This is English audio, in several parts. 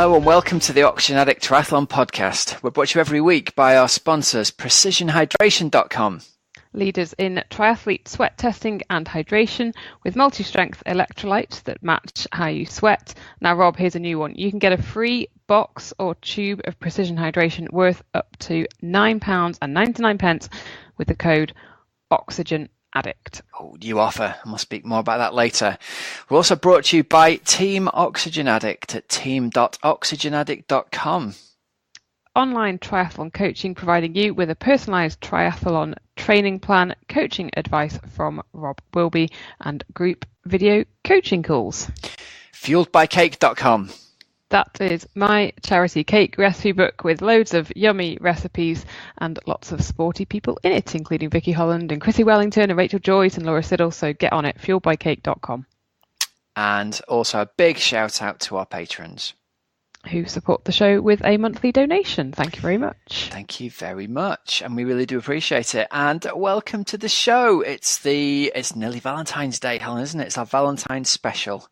Hello and welcome to the Oxygen Addict Triathlon Podcast. We're brought to you every week by our sponsors, PrecisionHydration.com. Leaders in triathlete sweat testing and hydration with multi-strength electrolytes that match how you sweat. Now, Rob, here's a new one. You can get a free box or tube of Precision Hydration worth up to £9.99 with the code OxygenAddict. Oh, new offer. I'll speak more about that later. We're also brought to you by Team Oxygen Addict at team.oxygenaddict.com. Online triathlon coaching, providing you with a personalised triathlon training plan, coaching advice from Rob Wilby, and group video coaching calls. Fueledbycake.com. That is my charity cake recipe book with loads of yummy recipes and lots of sporty people in it, including Vicky Holland and Chrissy Wellington and Rachel Joyce and Laura Siddle. So get on it, fueledbycake.com. And also a big shout out to our patrons who support the show with a monthly donation. Thank you very much. Thank you very much. And we really do appreciate it. And welcome to the show. It's nearly Valentine's Day, Helen, isn't it? It's our Valentine's special.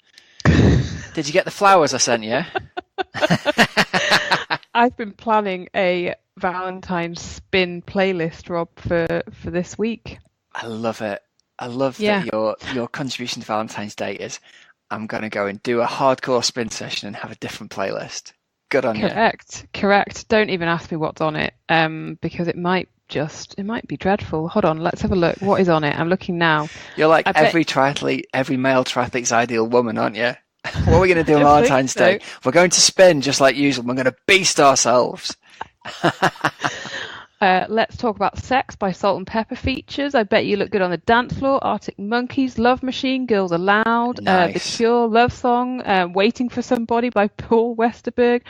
Did you get the flowers I sent you? I've been planning a Valentine's spin playlist, Rob, for this week. I love it. I love that your contribution to Valentine's Day is I'm going to go and do a hardcore spin session and have a different playlist. Good on you. Correct. Don't even ask me what's on it, because it might be dreadful. Hold on, let's have a look. What is on it? I'm looking now. You're like every male triathlete's ideal woman, aren't you? What are we going to do on Valentine's Day? We're going to spin just like usual. We're going to beast ourselves. Let's talk about Sex by Salt and Pepper features. I Bet You Look Good on the Dance Floor. Arctic Monkeys, Love Machine, Girls Aloud. Nice. The Cure, Love Song. Waiting for Somebody by Paul Westerberg.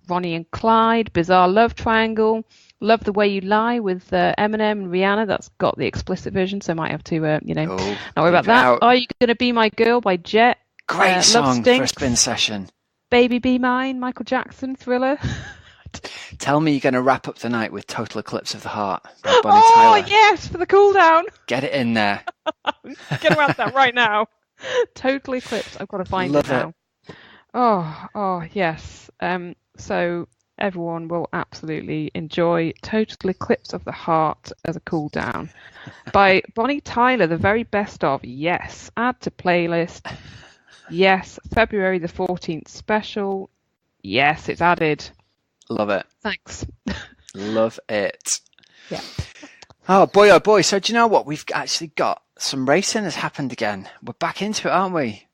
Ronnie and Clyde. Bizarre Love Triangle. Love the Way You Lie with Eminem and Rihanna. That's got the explicit version, so I might have to, not worry about that. Are You Gonna Be My Girl by Jet. Great song for a spin session. Baby Be Mine, Michael Jackson, Thriller. Tell me you're going to wrap up the night with Total Eclipse of the Heart by Bonnie Tyler. Oh, yes, for the cool down. Get it in there. Get around that right now. Total Eclipse. I've got to find it now. Oh, yes. So everyone will absolutely enjoy Total Eclipse of the Heart as a cool down by Bonnie Tyler, the very best of. Yes. Add to playlist. Yes. February the 14th special. Yes, it's added. Love it. Thanks. Love it. Yeah. Oh boy. So do you know what? We've actually got some racing has happened again. We're back into it, aren't we?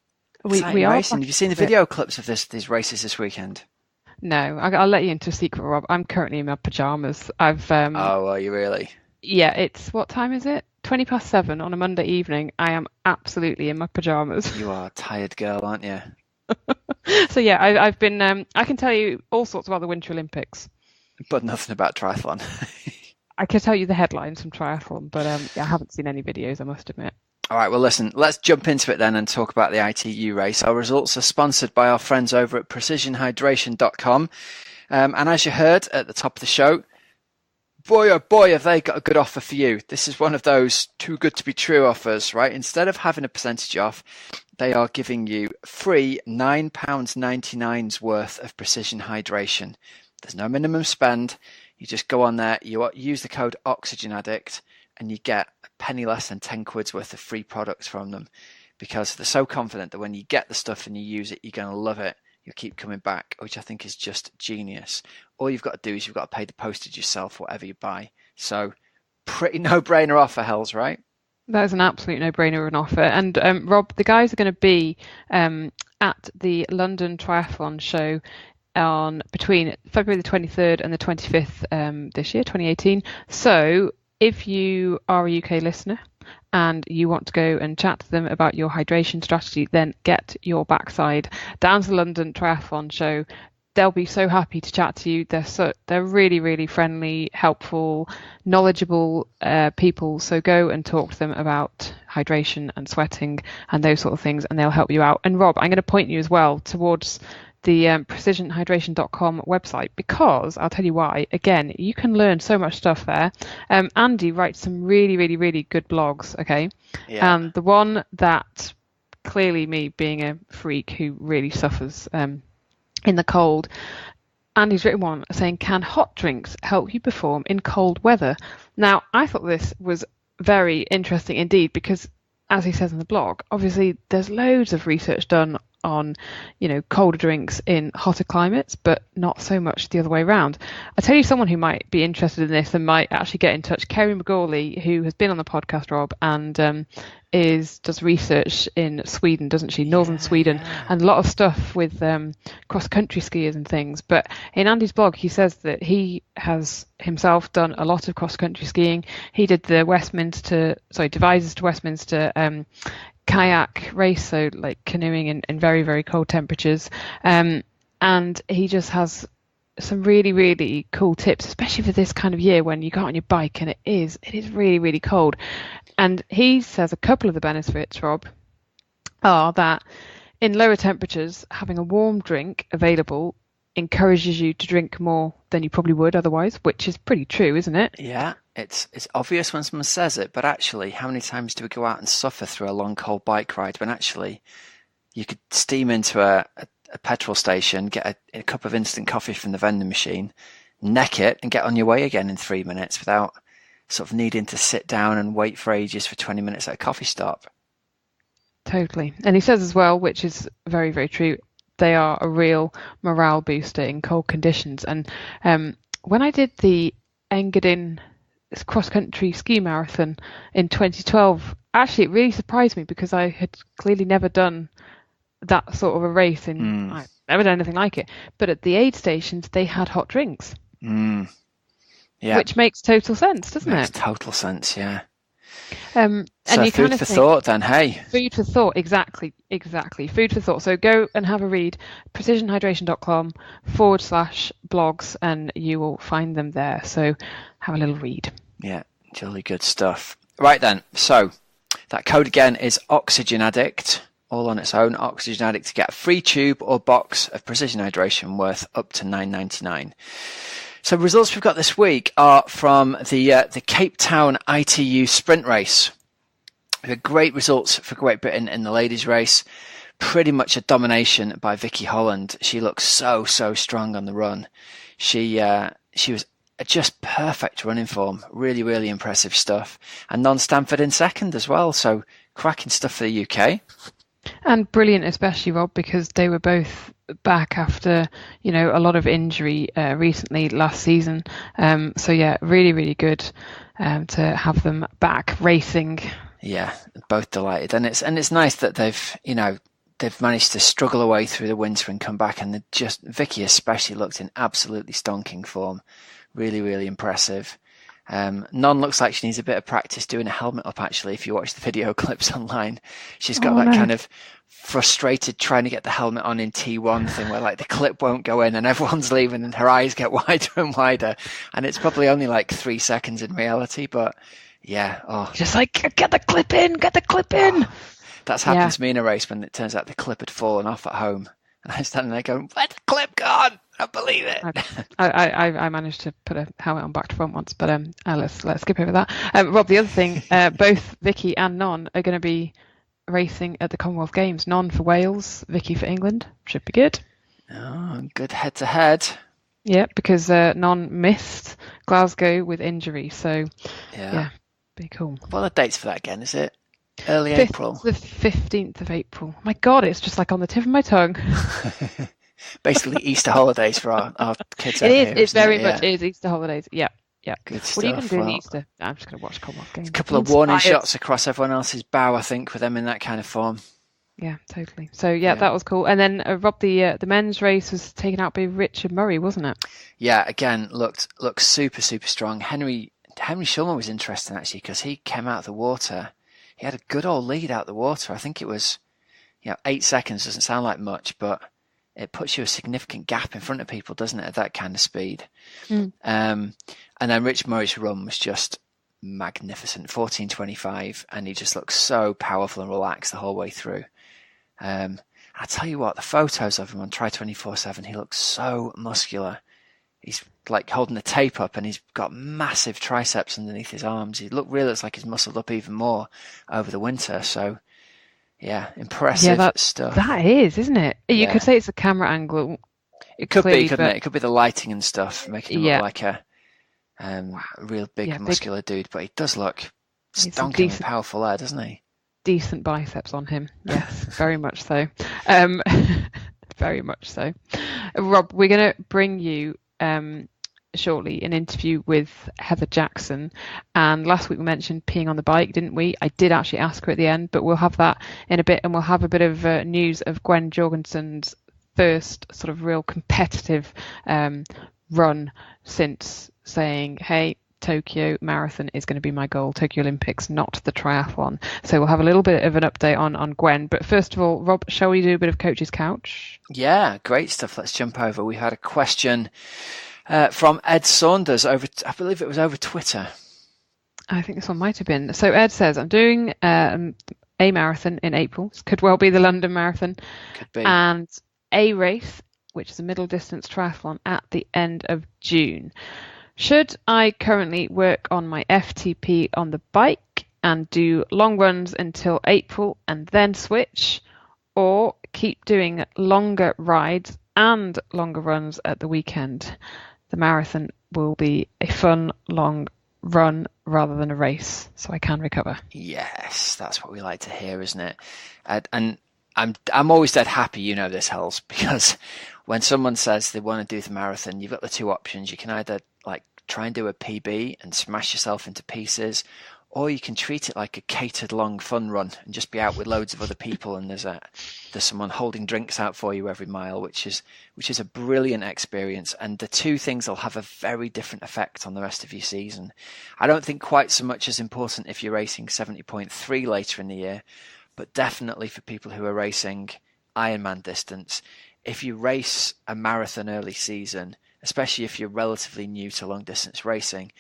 We are racing. Have you seen the video clips of these races this weekend? No, I'll let you into a secret, Rob. I'm currently in my pajamas. Oh, are you really? Yeah, what time is it? 7:20 on a Monday evening. I am absolutely in my pajamas. You are a tired girl, aren't you? So yeah, I've been. I can tell you all sorts about the Winter Olympics, but nothing about triathlon. I can tell you the headlines from triathlon, but I haven't seen any videos, I must admit. All right, well, listen, let's jump into it then and talk about the ITU race. Our results are sponsored by our friends over at PrecisionHydration.com. And as you heard at the top of the show, boy, oh boy, have they got a good offer for you. This is one of those too good to be true offers, right? Instead of having a percentage off, they are giving you free £9.99's worth of Precision Hydration. There's no minimum spend. You just go on there, you use the code OxygenAddict, and you get a penny less than 10 quid's worth of free products from them, because they're so confident that when you get the stuff and you use it, you're going to love it. You'll keep coming back, which I think is just genius. All you've got to do is you've got to pay the postage yourself, whatever you buy. So pretty no-brainer offer, Hells, right? That is an absolute no-brainer, an offer. And Rob, the guys are going to be at the London Triathlon Show on between February the 23rd and the 25th this year, 2018. So if you are a UK listener and you want to go and chat to them about your hydration strategy, then get your backside down to the London Triathlon Show. They'll be so happy to chat to you. They're really, really friendly, helpful, knowledgeable people. So go and talk to them about hydration and sweating and those sort of things, and they'll help you out. And Rob, I'm going to point you as well towards the precisionhydration.com website, because I'll tell you why. Again, you can learn so much stuff there. Andy writes some really, really, really good blogs. Okay. Yeah. And the one that clearly, me being a freak who really suffers in the cold. Andy's written one saying, can hot drinks help you perform in cold weather? Now, I thought this was very interesting indeed, because as he says in the blog, obviously there's loads of research done on, colder drinks in hotter climates, but not so much the other way around. I'll tell you someone who might be interested in this and might actually get in touch. Kerry McGawley, who has been on the podcast, Rob, and does research in Sweden, doesn't she? Northern Sweden, and a lot of stuff with cross-country skiers and things. But in Andy's blog, he says that he has himself done a lot of cross-country skiing. He did the Devizes to Westminster kayak race, so like canoeing in very, very cold temperatures. And he just has some really, really cool tips, especially for this kind of year when you go on your bike and it is really, really cold. And he says a couple of the benefits, Rob, are that in lower temperatures, having a warm drink available encourages you to drink more than you probably would otherwise, which is pretty true, isn't it? Yeah, it's obvious when someone says it, but actually, how many times do we go out and suffer through a long, cold bike ride when actually you could steam into a petrol station, get a cup of instant coffee from the vending machine, neck it, and get on your way again in 3 minutes without sort of needing to sit down and wait for ages for 20 minutes at a coffee stop. Totally. And he says as well, which is very, very true, they are a real morale booster in cold conditions. And when I did the Engadin cross-country ski marathon in 2012, actually it really surprised me because I had clearly never done that sort of a race and I've never done anything like it. But at the aid stations, they had hot drinks. Yeah. Which makes total sense, doesn't it? Makes total sense, yeah. And so you food kind of for thought then, hey. Food for thought, exactly. Food for thought. So go and have a read, precisionhydration.com/blogs, and you will find them there. So have a little read. Yeah, jolly good stuff. Right then, so that code again is Oxygen Addict, all on its own. Oxygen Addict to get a free tube or box of Precision Hydration worth up to $9.99. So results we've got this week are from the Cape Town ITU sprint race. We had great results for Great Britain in the ladies' race. Pretty much a domination by Vicky Holland. She looked so strong on the run. She was just perfect running form. Really, really impressive stuff. And Non-Stanford in second as well. So cracking stuff for the UK. And brilliant, especially Rob, because they were both back after, a lot of injury recently last season. So yeah, really, really good to have them back racing. Yeah, both delighted, and it's nice that they've managed to struggle away through the winter and come back, and Vicky especially looked in absolutely stonking form. Really, really impressive. Non looks like she needs a bit of practice doing a helmet up, actually, if you watch the video clips online. She's got kind of frustrated trying to get the helmet on in T1 thing where like the clip won't go in and everyone's leaving and her eyes get wider and wider. And it's probably only like 3 seconds in reality, but yeah. Oh. Just like, get the clip in. Oh, that's happened to me in a race when it turns out the clip had fallen off at home. And I'm standing there going, where's the clip gone? I don't believe it. I managed to put a helmet on back to front once, but let's skip over that. Rob, the other thing, both Vicky and Non are going to be racing at the Commonwealth Games. Non for Wales, Vicky for England. Should be good. Oh, good head-to-head. Yeah, because Non missed Glasgow with injury, so yeah, be cool. What are the dates for that again? Is it early April? The 15th of April. My God, it's just like on the tip of my tongue. Basically Easter holidays for our kids. It very much is Easter holidays. Yeah. Good stuff. What are you going to do in Easter? I'm just going to watch Commonwealth Games. A couple of warning shots across everyone else's bow, I think, with them in that kind of form. Yeah, totally. So that was cool. And then Rob, the men's race was taken out by Richard Murray, wasn't it? Yeah, again looked super strong. Henry Shulman was interesting actually because he came out of the water. He had a good old lead out the water. I think it was 8 seconds. Doesn't sound like much, but it puts you a significant gap in front of people, doesn't it, at that kind of speed? And then Rich Murray's run was just magnificent, 14:25, and he just looked so powerful and relaxed the whole way through. I tell you what, the photos of him on Tri24/7, he looks so muscular. He's like holding the tape up and he's got massive triceps underneath his arms. He looks like he's muscled up even more over the winter. So yeah, impressive stuff. That is, isn't it? You could say it's a camera angle It could clearly, be, couldn't but it? It could be the lighting and stuff, making him look yeah, like a real big yeah, muscular dude. But he does look he's some stonkingly powerful there, doesn't he? decent biceps on him. Yes, very much so. Um, very much so. Rob, we're going to bring you shortly an interview with Heather Jackson. And last week we mentioned peeing on the bike, didn't we? I did actually ask her at the end, but we'll have that in a bit, and we'll have a bit of news of Gwen Jorgensen's first sort of real competitive run since saying, hey, Tokyo Marathon is going to be my goal, Tokyo Olympics, not the triathlon. So we'll have a little bit of an update on Gwen. But first of all, Rob, shall we do a bit of Coach's Couch? Yeah, great stuff. Let's jump over. We had a question from Ed Saunders over, I believe it was over Twitter. I think this one might have been. So Ed says, I'm doing a marathon in April. This could well be the London Marathon. Could be. And a race, which is a middle distance triathlon, at the end of June. Should I currently work on my FTP on the bike and do long runs until April and then switch, or keep doing longer rides and longer runs at the weekend? The marathon will be a fun, long run rather than a race, so I can recover. Yes, that's what we like to hear, isn't it? And I'm always dead happy, you know this, Hells, because when someone says they want to do the marathon, you've got the two options. You can either like try and do a PB and smash yourself into pieces, or you can treat it like a catered long fun run and just be out with loads of other people, and there's someone holding drinks out for you every mile, which is a brilliant experience. And the two things will have a very different effect on the rest of your season. I don't think quite so much as important if you're racing 70.3 later in the year, but definitely for people who are racing Ironman distance. If you race a marathon early season, especially if you're relatively new to long distance racing,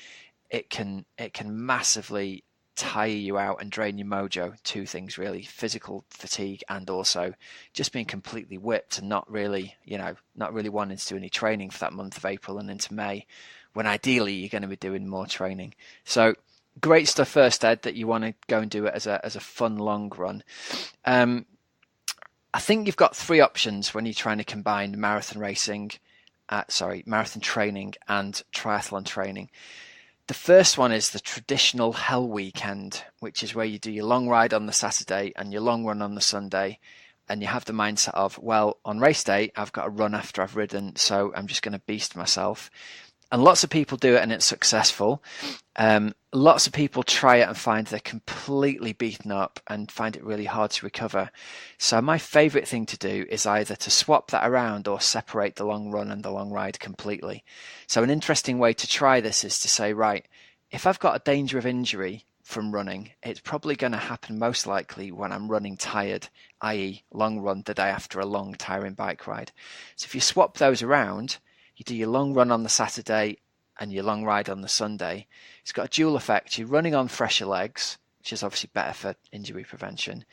it can massively tire you out and drain your mojo. Two things really: physical fatigue and also just being completely whipped and not really wanting to do any training for that month of April and into May, when ideally you're going to be doing more training. So great stuff first, Ed, that you want to go and do it as a fun long run. I think you've got three options when you're trying to combine marathon training and triathlon training. The first one is the traditional Hell Weekend, which is where you do your long ride on the Saturday and your long run on the Sunday, and you have the mindset of, well, on race day, I've got to run after I've ridden, so I'm just going to beast myself. And lots of people do it and it's successful. Lots of people try it and find they're completely beaten up and find it really hard to recover. So my favourite thing to do is either to swap that around or separate the long run and the long ride completely. So an interesting way to try this is to say, right, if I've got a danger of injury from running, it's probably going to happen most likely when I'm running tired, i.e. long run the day after a long tiring bike ride. So if you swap those around, you do your long run on the Saturday and your long ride on the Sunday, it's got a dual effect. You're running on fresher legs, which is obviously better for injury prevention.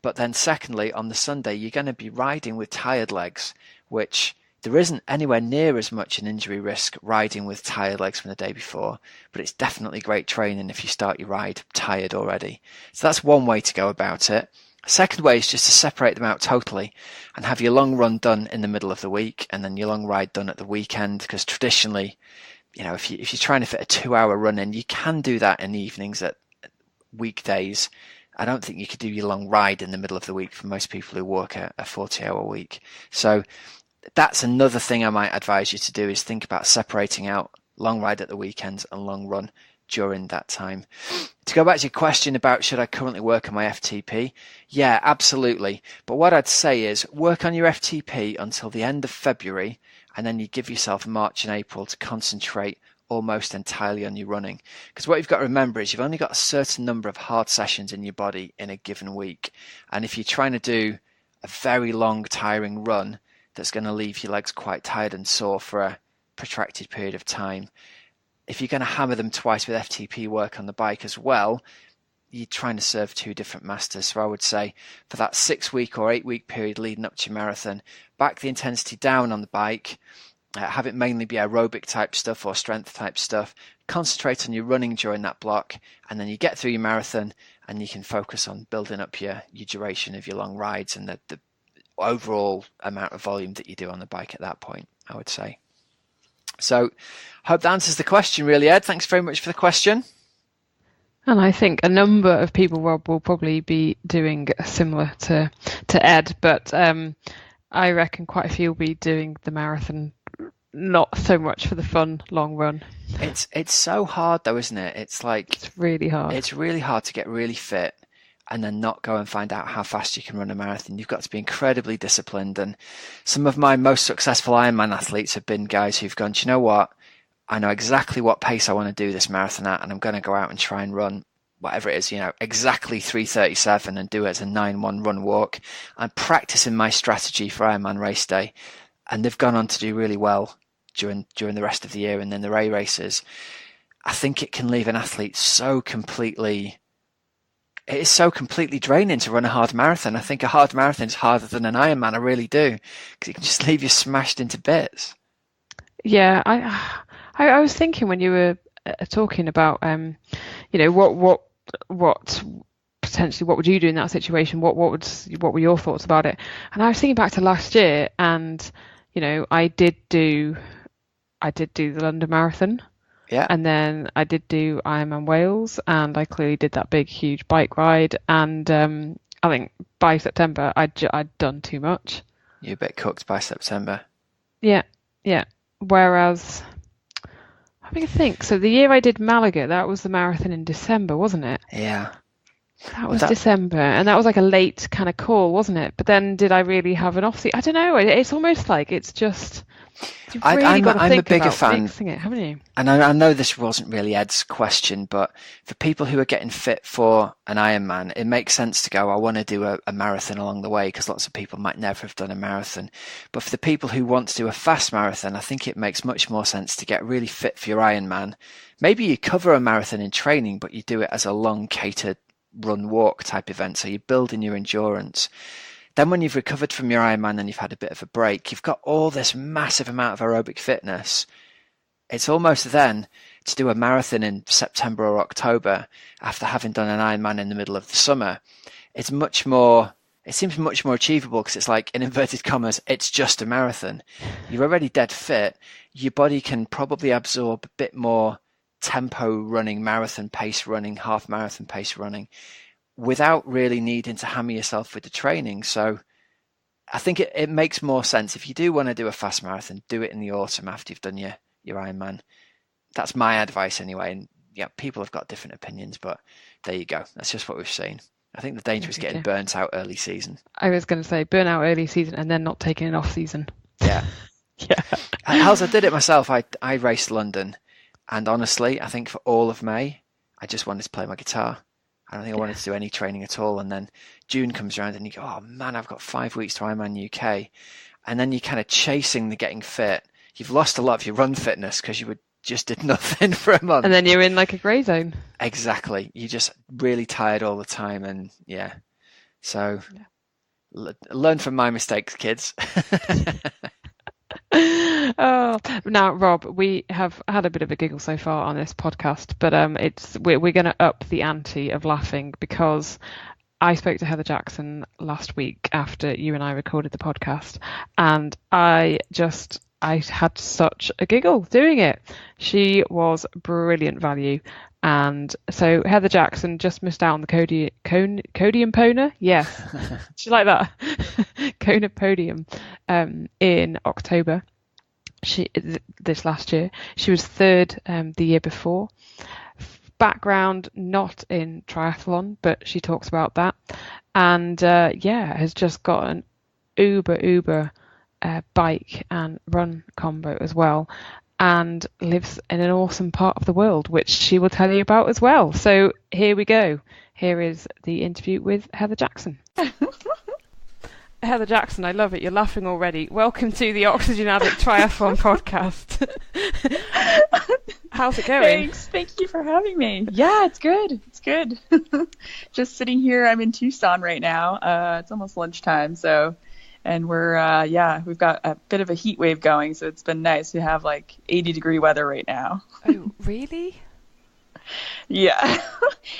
But then secondly, on the Sunday, you're going to be riding with tired legs, which there isn't anywhere near as much an injury risk riding with tired legs from the day before, but it's definitely great training if you start your ride tired already. So that's one way to go about it. Second way is just to separate them out totally and have your long run done in the middle of the week and then your long ride done at the weekend, because traditionally, if you're trying to fit a 2-hour run in, you can do that in the evenings at weekdays. I don't think you could do your long ride in the middle of the week for most people who work a 40-hour week. So that's another thing I might advise you to do, is think about separating out long ride at the weekends and long run during that time. To go back to your question about should I currently work on my FTP? Yeah, absolutely. But what I'd say is work on your FTP until the end of February, and then you give yourself March and April to concentrate almost entirely on your running. Because what you've got to remember is you've only got a certain number of hard sessions in your body in a given week. And if you're trying to do a very long, tiring run that's going to leave your legs quite tired and sore for a protracted period of time, if you're going to hammer them twice with FTP work on the bike as well, you're trying to serve two different masters. So I would say for that 6-week or 8-week period leading up to your marathon, back the intensity down on the bike, have it mainly be aerobic type stuff or strength type stuff, concentrate on your running during that block, and then you get through your marathon and you can focus on building up your duration of your long rides and the overall amount of volume that you do on the bike at that point, I would say. So hope that answers the question really, Ed. Thanks very much for the question. And I think a number of people, Rob, will probably be doing similar to Ed, but I reckon quite a few will be doing the marathon, not so much for the fun long run. It's so hard though, isn't it? It's really hard. It's really hard to get really fit and then not go and find out how fast you can run a marathon. You've got to be incredibly disciplined. And some of my most successful Ironman athletes have been guys who've gone, do you know what? I know exactly what pace I want to do this marathon at, and I'm going to go out and try and run whatever it is, exactly 3:37 and do it as a 9:1 run walk. I'm practicing my strategy for Ironman race day, and they've gone on to do really well during the rest of the year and then the Ray races. I think it can leave an athlete it is so completely draining to run a hard marathon. I think a hard marathon is harder than an Ironman. I really do, because it can just leave you smashed into bits. Yeah, I was thinking when you were talking about, what potentially what would you do in that situation? What were your thoughts about it? And I was thinking back to last year, and I did do the London Marathon. Yeah. And then I did do Ironman Wales, and I clearly did that big, huge bike ride. And I think by September, I'd done too much. You're a bit cooked by September. Yeah. Whereas, I think so. The year I did Malaga, that was the marathon in December, wasn't it? Yeah. That was December, and that was like a late kind of call, wasn't it? But then, did I really have an off-season? I don't know. It's almost like it's just. I'm a bigger fan, it, haven't you? And I know this wasn't really Ed's question, but for people who are getting fit for an Ironman, it makes sense to go, I want to do a marathon along the way, because lots of people might never have done a marathon. But for the people who want to do a fast marathon, I think it makes much more sense to get really fit for your Ironman. Maybe you cover a marathon in training, but you do it as a long catered run walk type event, so you're building your endurance. Then when you've recovered from your Ironman and you've had a bit of a break, you've got all this massive amount of aerobic fitness. It's almost then to do a marathon in September or October after having done an Ironman in the middle of the summer. It seems much more achievable, because it's like, in inverted commas, it's just a marathon. You're already dead fit. Your body can probably absorb a bit more tempo running, marathon pace running, half marathon pace running, without really needing to hammer yourself with the training. So I think it makes more sense. If you do want to do a fast marathon, do it in the autumn after you've done your Ironman. That's my advice anyway. And yeah, people have got different opinions, but there you go. That's just what we've seen. I think the danger is getting burnt out early season. I was going to say burn out early season and then not taking an off season. Yeah. Yeah. How's I did it myself. I raced London, and honestly, I think for all of May, I just wanted to play my guitar. I don't think I wanted to do any training at all. And then June comes around and you go, oh man, I've got 5 weeks to Ironman UK. And then you're kind of chasing the getting fit. You've lost a lot of your run fitness because you just did nothing for a month. And then you're in like a grey zone. Exactly. You're just really tired all the time. And yeah. So learn from my mistakes, kids. Oh, now Rob, we have had a bit of a giggle so far on this podcast, but we're going to up the ante of laughing, because I spoke to Heather Jackson last week after you and I recorded the podcast, and I had such a giggle doing it. She was brilliant value. And so Heather Jackson just missed out on the Podium Pona. Yes. She's like that. Kona Podium in October. This last year. She was third the year before. Background not in triathlon, but she talks about that. And has just got an uber bike and run combo as well, and lives in an awesome part of the world, which she will tell you about as well. So here we go. Here is the interview with Heather Jackson. Heather Jackson, I love it. You're laughing already. Welcome to the Oxygen Addict Triathlon podcast. How's it going? Thanks. Thank you for having me. Yeah, it's good. It's good. Just sitting here. I'm in Tucson right now. It's almost lunchtime, and we're we've got a bit of a heat wave going, so it's been nice to have like 80-degree weather right now. Oh, really? Yeah.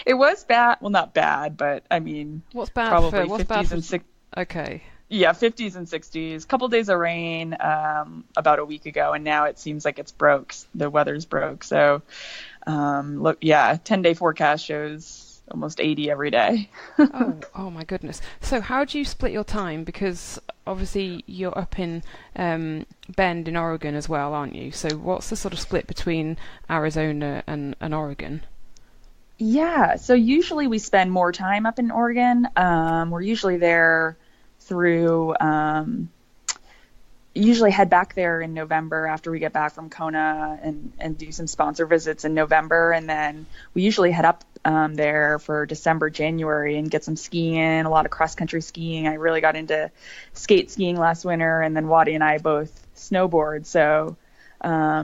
It was bad. Well, not bad, but I mean, what's bad probably for, 50s and 60s. Okay. Yeah, 50s and 60s. Couple days of rain about a week ago, and now it seems like it's broke. The weather's broke. So, look, yeah, 10-day forecast shows almost 80 every day. Oh my goodness. So how do you split your time? Because obviously you're up in Bend in Oregon as well, aren't you? So what's the sort of split between Arizona and Oregon? Yeah, so usually we spend more time up in Oregon. We're usually there through usually head back there in November after we get back from Kona and do some sponsor visits in November. And then we usually head up there for December, January and get some skiing in, a lot of cross-country skiing. I really got into skate skiing last winter, and then Wadi and I both snowboard. So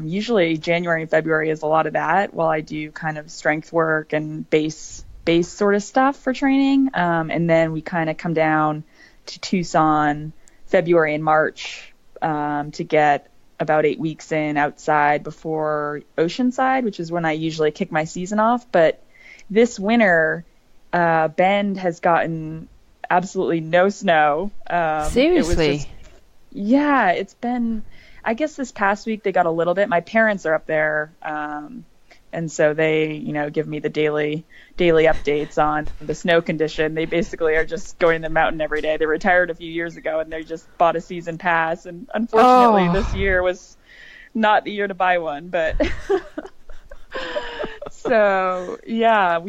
usually January and February is a lot of that while I do kind of strength work and base sort of stuff for training. And then we kind of come down to Tucson February and March to get about 8 weeks in outside before Oceanside, which is when I usually kick my season off. But this winter, Bend has gotten absolutely no snow. Seriously? It's been, I guess this past week they got a little bit. My parents are up there, and so they, give me the daily updates on the snow condition. They basically are just going to the mountain every day. They retired a few years ago, and they just bought a season pass. And unfortunately, this year was not the year to buy one. But so, yeah,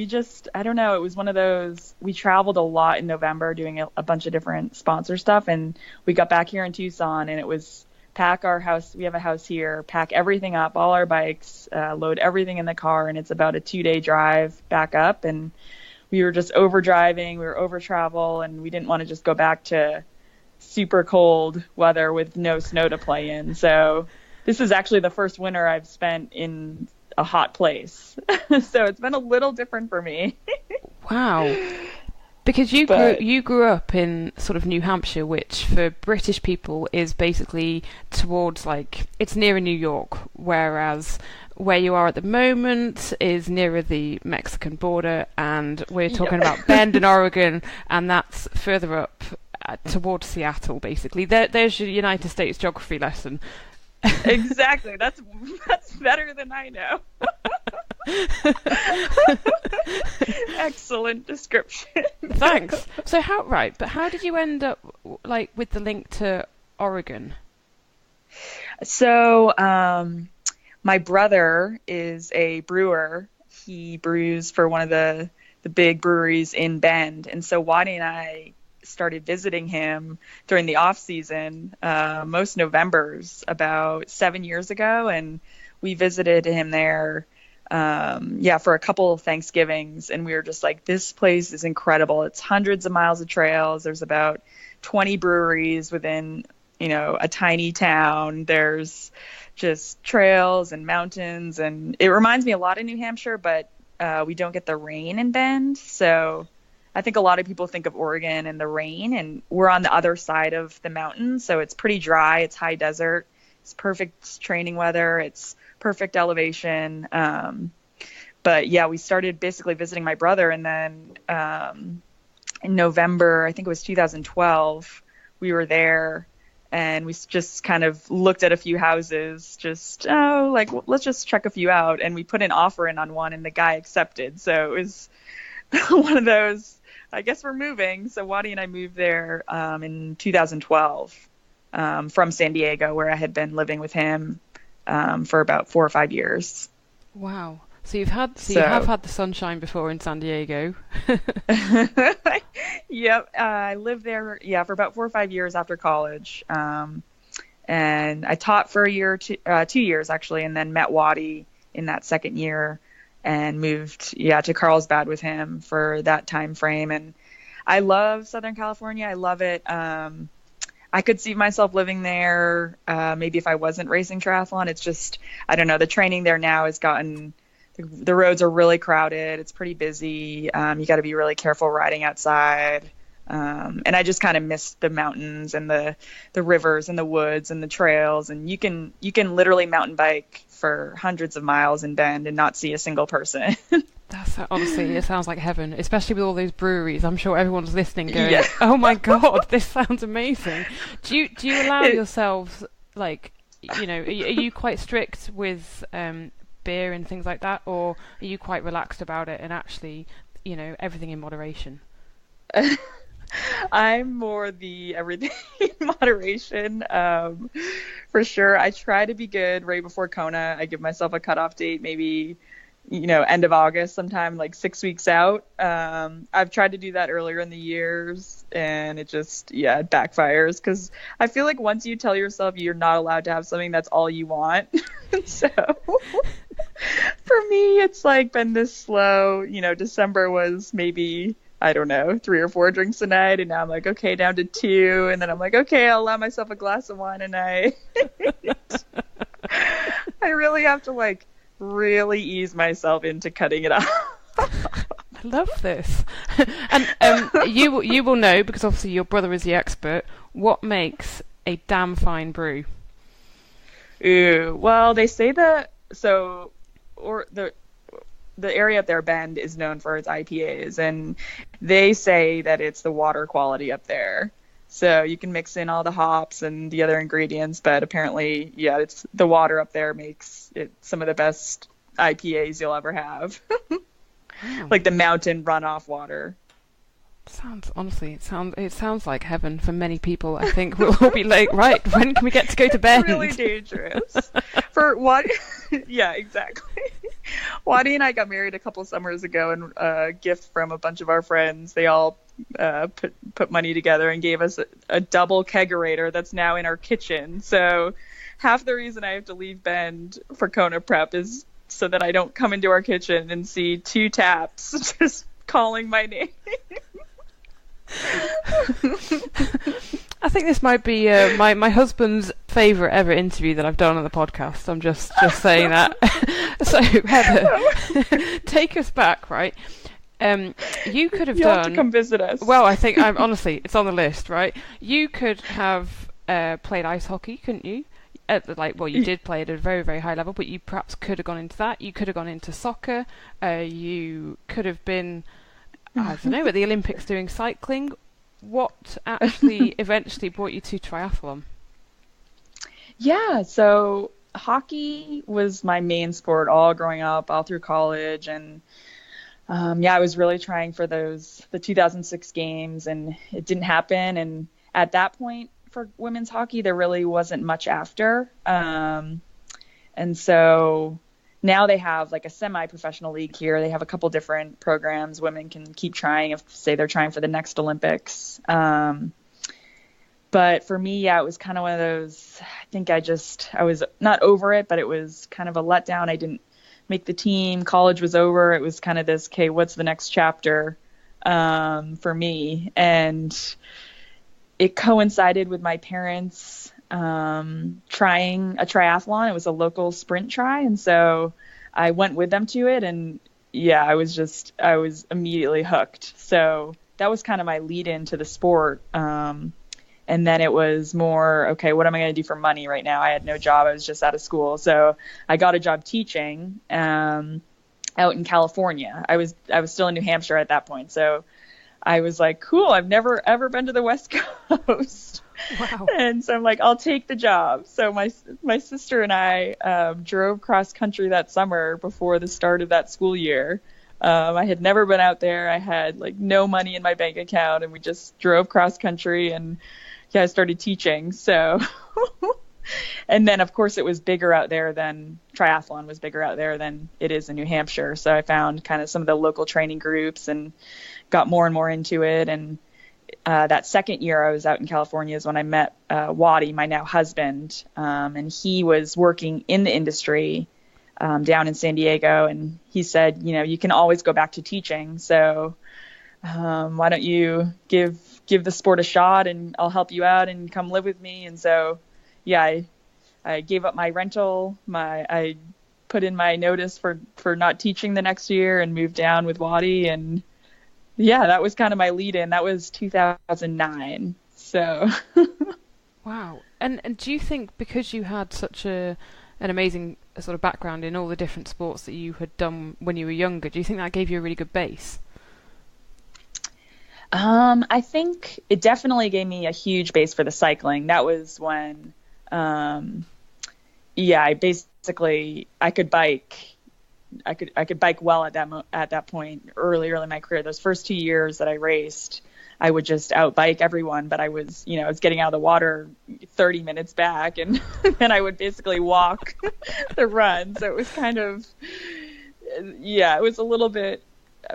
I don't know. It was one of those, we traveled a lot in November doing a bunch of different sponsor stuff. And we got back here in Tucson, and it was pack our house. We have a house here, pack everything up, all our bikes, load everything in the car. And it's about a 2-day drive back up. And we were just over driving. We were over travel, and we didn't want to just go back to super cold weather with no snow to play in. So this is actually the first winter I've spent in a hot place. So it's been a little different for me. Wow. Because you grew up in sort of New Hampshire, which for British people is basically towards, like, it's nearer New York, whereas where you are at the moment is nearer the Mexican border, and we're talking about Bend in Oregon, and that's further up towards Seattle, basically. There's your United States geography lesson. Exactly. That's better than I know. Excellent description. Thanks. So how did you end up with the link to Oregon? So my brother is a brewer. He brews for one of the big breweries in Bend, and so Wadi and I started visiting him during the off season, most Novembers, about 7 years ago, and we visited him there for a couple of Thanksgivings, and we were just like, this place is incredible. It's hundreds of miles of trails. There's about 20 breweries within, a tiny town. There's just trails and mountains, and it reminds me a lot of New Hampshire, but we don't get the rain in Bend. So I think a lot of people think of Oregon and the rain, and we're on the other side of the mountains, so it's pretty dry. It's high desert. It's perfect training weather. It's perfect elevation. But yeah, we started basically visiting my brother, and then in November, I think it was 2012, we were there, and we just kind of looked at a few houses, let's just check a few out, and we put an offer in on one, and the guy accepted. So it was one of those, I guess we're moving. So Wadi and I moved there in 2012 from San Diego, where I had been living with him for about 4 or 5 years. Wow. So you have had the sunshine before in San Diego. Yep. I lived there, for about 4 or 5 years after college. And I taught for a year, 2 years actually, and then met Wadi in that second year and moved, to Carlsbad with him for that time frame. And I love Southern California. I love it. I could see myself living there, maybe if I wasn't racing triathlon. It's just, I don't know, the training there now has gotten, the roads are really crowded. It's pretty busy. You got to be really careful riding outside. And I just kind of miss the mountains and the rivers and the woods and the trails. And you can literally mountain bike for hundreds of miles in Bend and not see a single person. That's honestly, it sounds like heaven, especially with all those breweries. I'm sure everyone's listening going, Yeah. "Oh my God, this sounds amazing." Do you allow yourselves, like, you know, are you quite strict with beer and things like that, or are you quite relaxed about it and actually, you know, everything in moderation? I'm more the everything in moderation. For sure. I try to be good right before Kona. I give myself a cutoff date, maybe, you know, end of August, sometime like 6 weeks out. I've tried to do that earlier in the years, and it just, it backfires, because I feel like once you tell yourself you're not allowed to have something, that's all you want. So for me, it's like been this slow. You know, December was maybe, I don't know, 3 or 4 drinks a night, and now I'm like, okay, down to 2, and then I'm like, okay, I'll allow myself a glass of wine a night. I really have to like really ease myself into cutting it off. I love this. And you will know, because obviously your brother is the expert, what makes a damn fine brew. Ooh, well, they say the area up there, Bend, is known for its IPAs, and they say that it's the water quality up there. So you can mix in all the hops and the other ingredients, but apparently, it's the water up there makes it some of the best IPAs you'll ever have. Wow. Like the mountain runoff water. It sounds like heaven for many people. I think we'll all be like, right, when can we get to go to bed? It's really dangerous. For what? Yeah, exactly. Wadi and I got married a couple summers ago, and a gift from a bunch of our friends, they all put money together and gave us a double kegerator that's now in our kitchen. So half the reason I have to leave Bend for Kona prep is so that I don't come into our kitchen and see 2 taps just calling my name. I think this might be my husband's favourite ever interview that I've done on the podcast. I'm just saying that. So Heather, take us back, right? You could have You'll done. have to come visit us. Well, I think honestly, it's on the list, right? You could have played ice hockey, couldn't you? You did play at a very, very high level, but you perhaps could have gone into that. You could have gone into soccer. You could have been, I don't know, at the Olympics doing cycling. What actually eventually brought you to triathlon? Yeah, so hockey was my main sport all growing up, all through college, and I was really trying for the 2006 games, and it didn't happen. And at that point for women's hockey, there really wasn't much after. And so now they have like a semi-professional league here. They have a couple different programs. Women can keep trying if, say, they're trying for the next Olympics. But for me, it was kind of one of those, I think I was not over it, but it was kind of a letdown. I didn't make the team. College was over. It was kind of this, okay, what's the next chapter for me? And it coincided with my parents trying a triathlon. It was a local sprint try. And so I went with them to it. And I was immediately hooked. So that was kind of my lead into the sport. And then it was more, okay, what am I going to do for money right now? I had no job. I was just out of school. So I got a job teaching out in California. I was still in New Hampshire at that point. So I was like, cool, I've never, ever been to the West Coast. Wow. And so I'm like, I'll take the job. So my sister and I drove cross country that summer before the start of that school year. I had never been out there. I had like no money in my bank account, and we just drove cross country, and I started teaching. So, and then of course it was bigger out there than triathlon was bigger out there than it is in New Hampshire. So I found kind of some of the local training groups and got more and more into it. And that second year I was out in California is when I met Wadi, my now husband, and he was working in the industry down in San Diego, and he said, you can always go back to teaching. So why don't you give the sport a shot, and I'll help you out and come live with me. And so, I gave up my rental. I put in my notice for not teaching the next year and moved down with Wadi. And that was kind of my lead in. That was 2009. So. Wow. And do you think because you had such a an amazing sort of background in all the different sports that you had done when you were younger. Do you think that gave you a really good base? I think it definitely gave me a huge base for the cycling. That was when, I could bike. I could bike well at that point early in my career. Those first 2 years that I raced, I would just out bike everyone, but I was getting out of the water 30 minutes back, and then I would basically walk the run. So it was kind of, it was a little bit,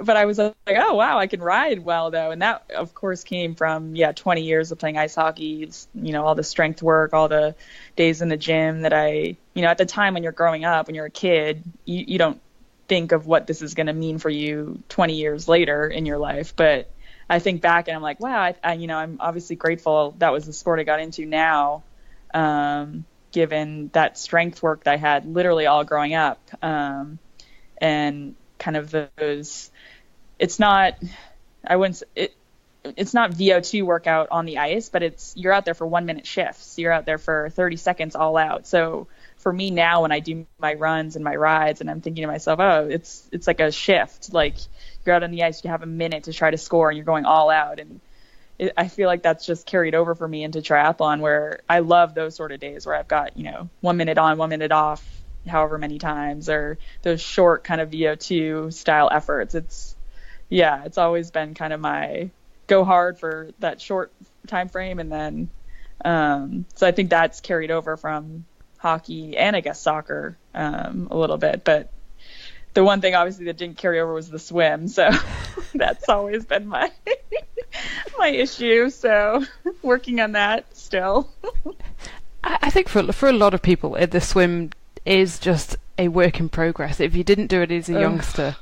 but I was like, oh wow, I can ride well though. And that of course came from 20 years of playing ice hockey, all the strength work, all the days in the gym that I, at the time when you're growing up, when you're a kid, you don't think of what this is going to mean for you 20 years later in your life. But I think back and I'm like, wow, I'm obviously grateful that was the sport I got into now, given that strength work that I had literally all growing up, and kind of those. It's not VO2 workout on the ice, but you're out there for 1 minute shifts. You're out there for 30 seconds all out. So for me now, when I do my runs and my rides, and I'm thinking to myself, oh, it's like a shift. Like you're out on the ice, you have a minute to try to score, and you're going all out. And I feel like that's just carried over for me into triathlon, where I love those sort of days where I've got 1 minute on, 1 minute off, however many times, or those short kind of VO2 style efforts. It's always been kind of my go hard for that short time frame. And then, so I think that's carried over from hockey and I guess soccer, a little bit, but the one thing obviously that didn't carry over was the swim. So that's always been my issue. So working on that still. I think for a lot of people, the swim is just a work in progress. If you didn't do it as a youngster,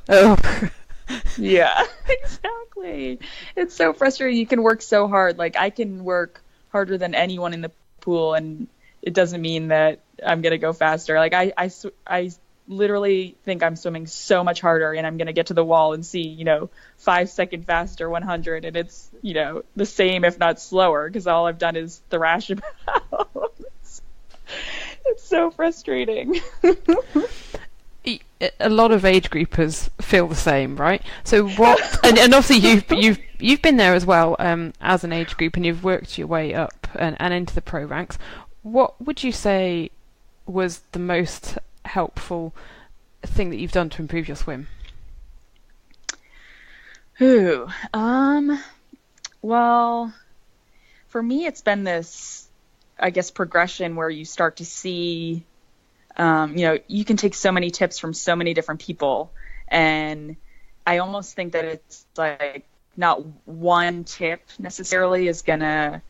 yeah, exactly. It's so frustrating. You can work so hard. Like I can work harder than anyone in the pool, and it doesn't mean that I'm gonna go faster. Like I literally think I'm swimming so much harder, and I'm gonna get to the wall and see 5 second faster 100, and it's the same if not slower, because all I've done is thrash about. It's so frustrating. A lot of age groupers feel the same, right? So what? and obviously you've been there as well, as an age group, and you've worked your way up and into the pro ranks. What would you say was the most helpful thing that you've done to improve your swim? Well, for me, it's been this, I guess, progression where you start to see, you can take so many tips from so many different people. And I almost think that it's like not one tip necessarily is going to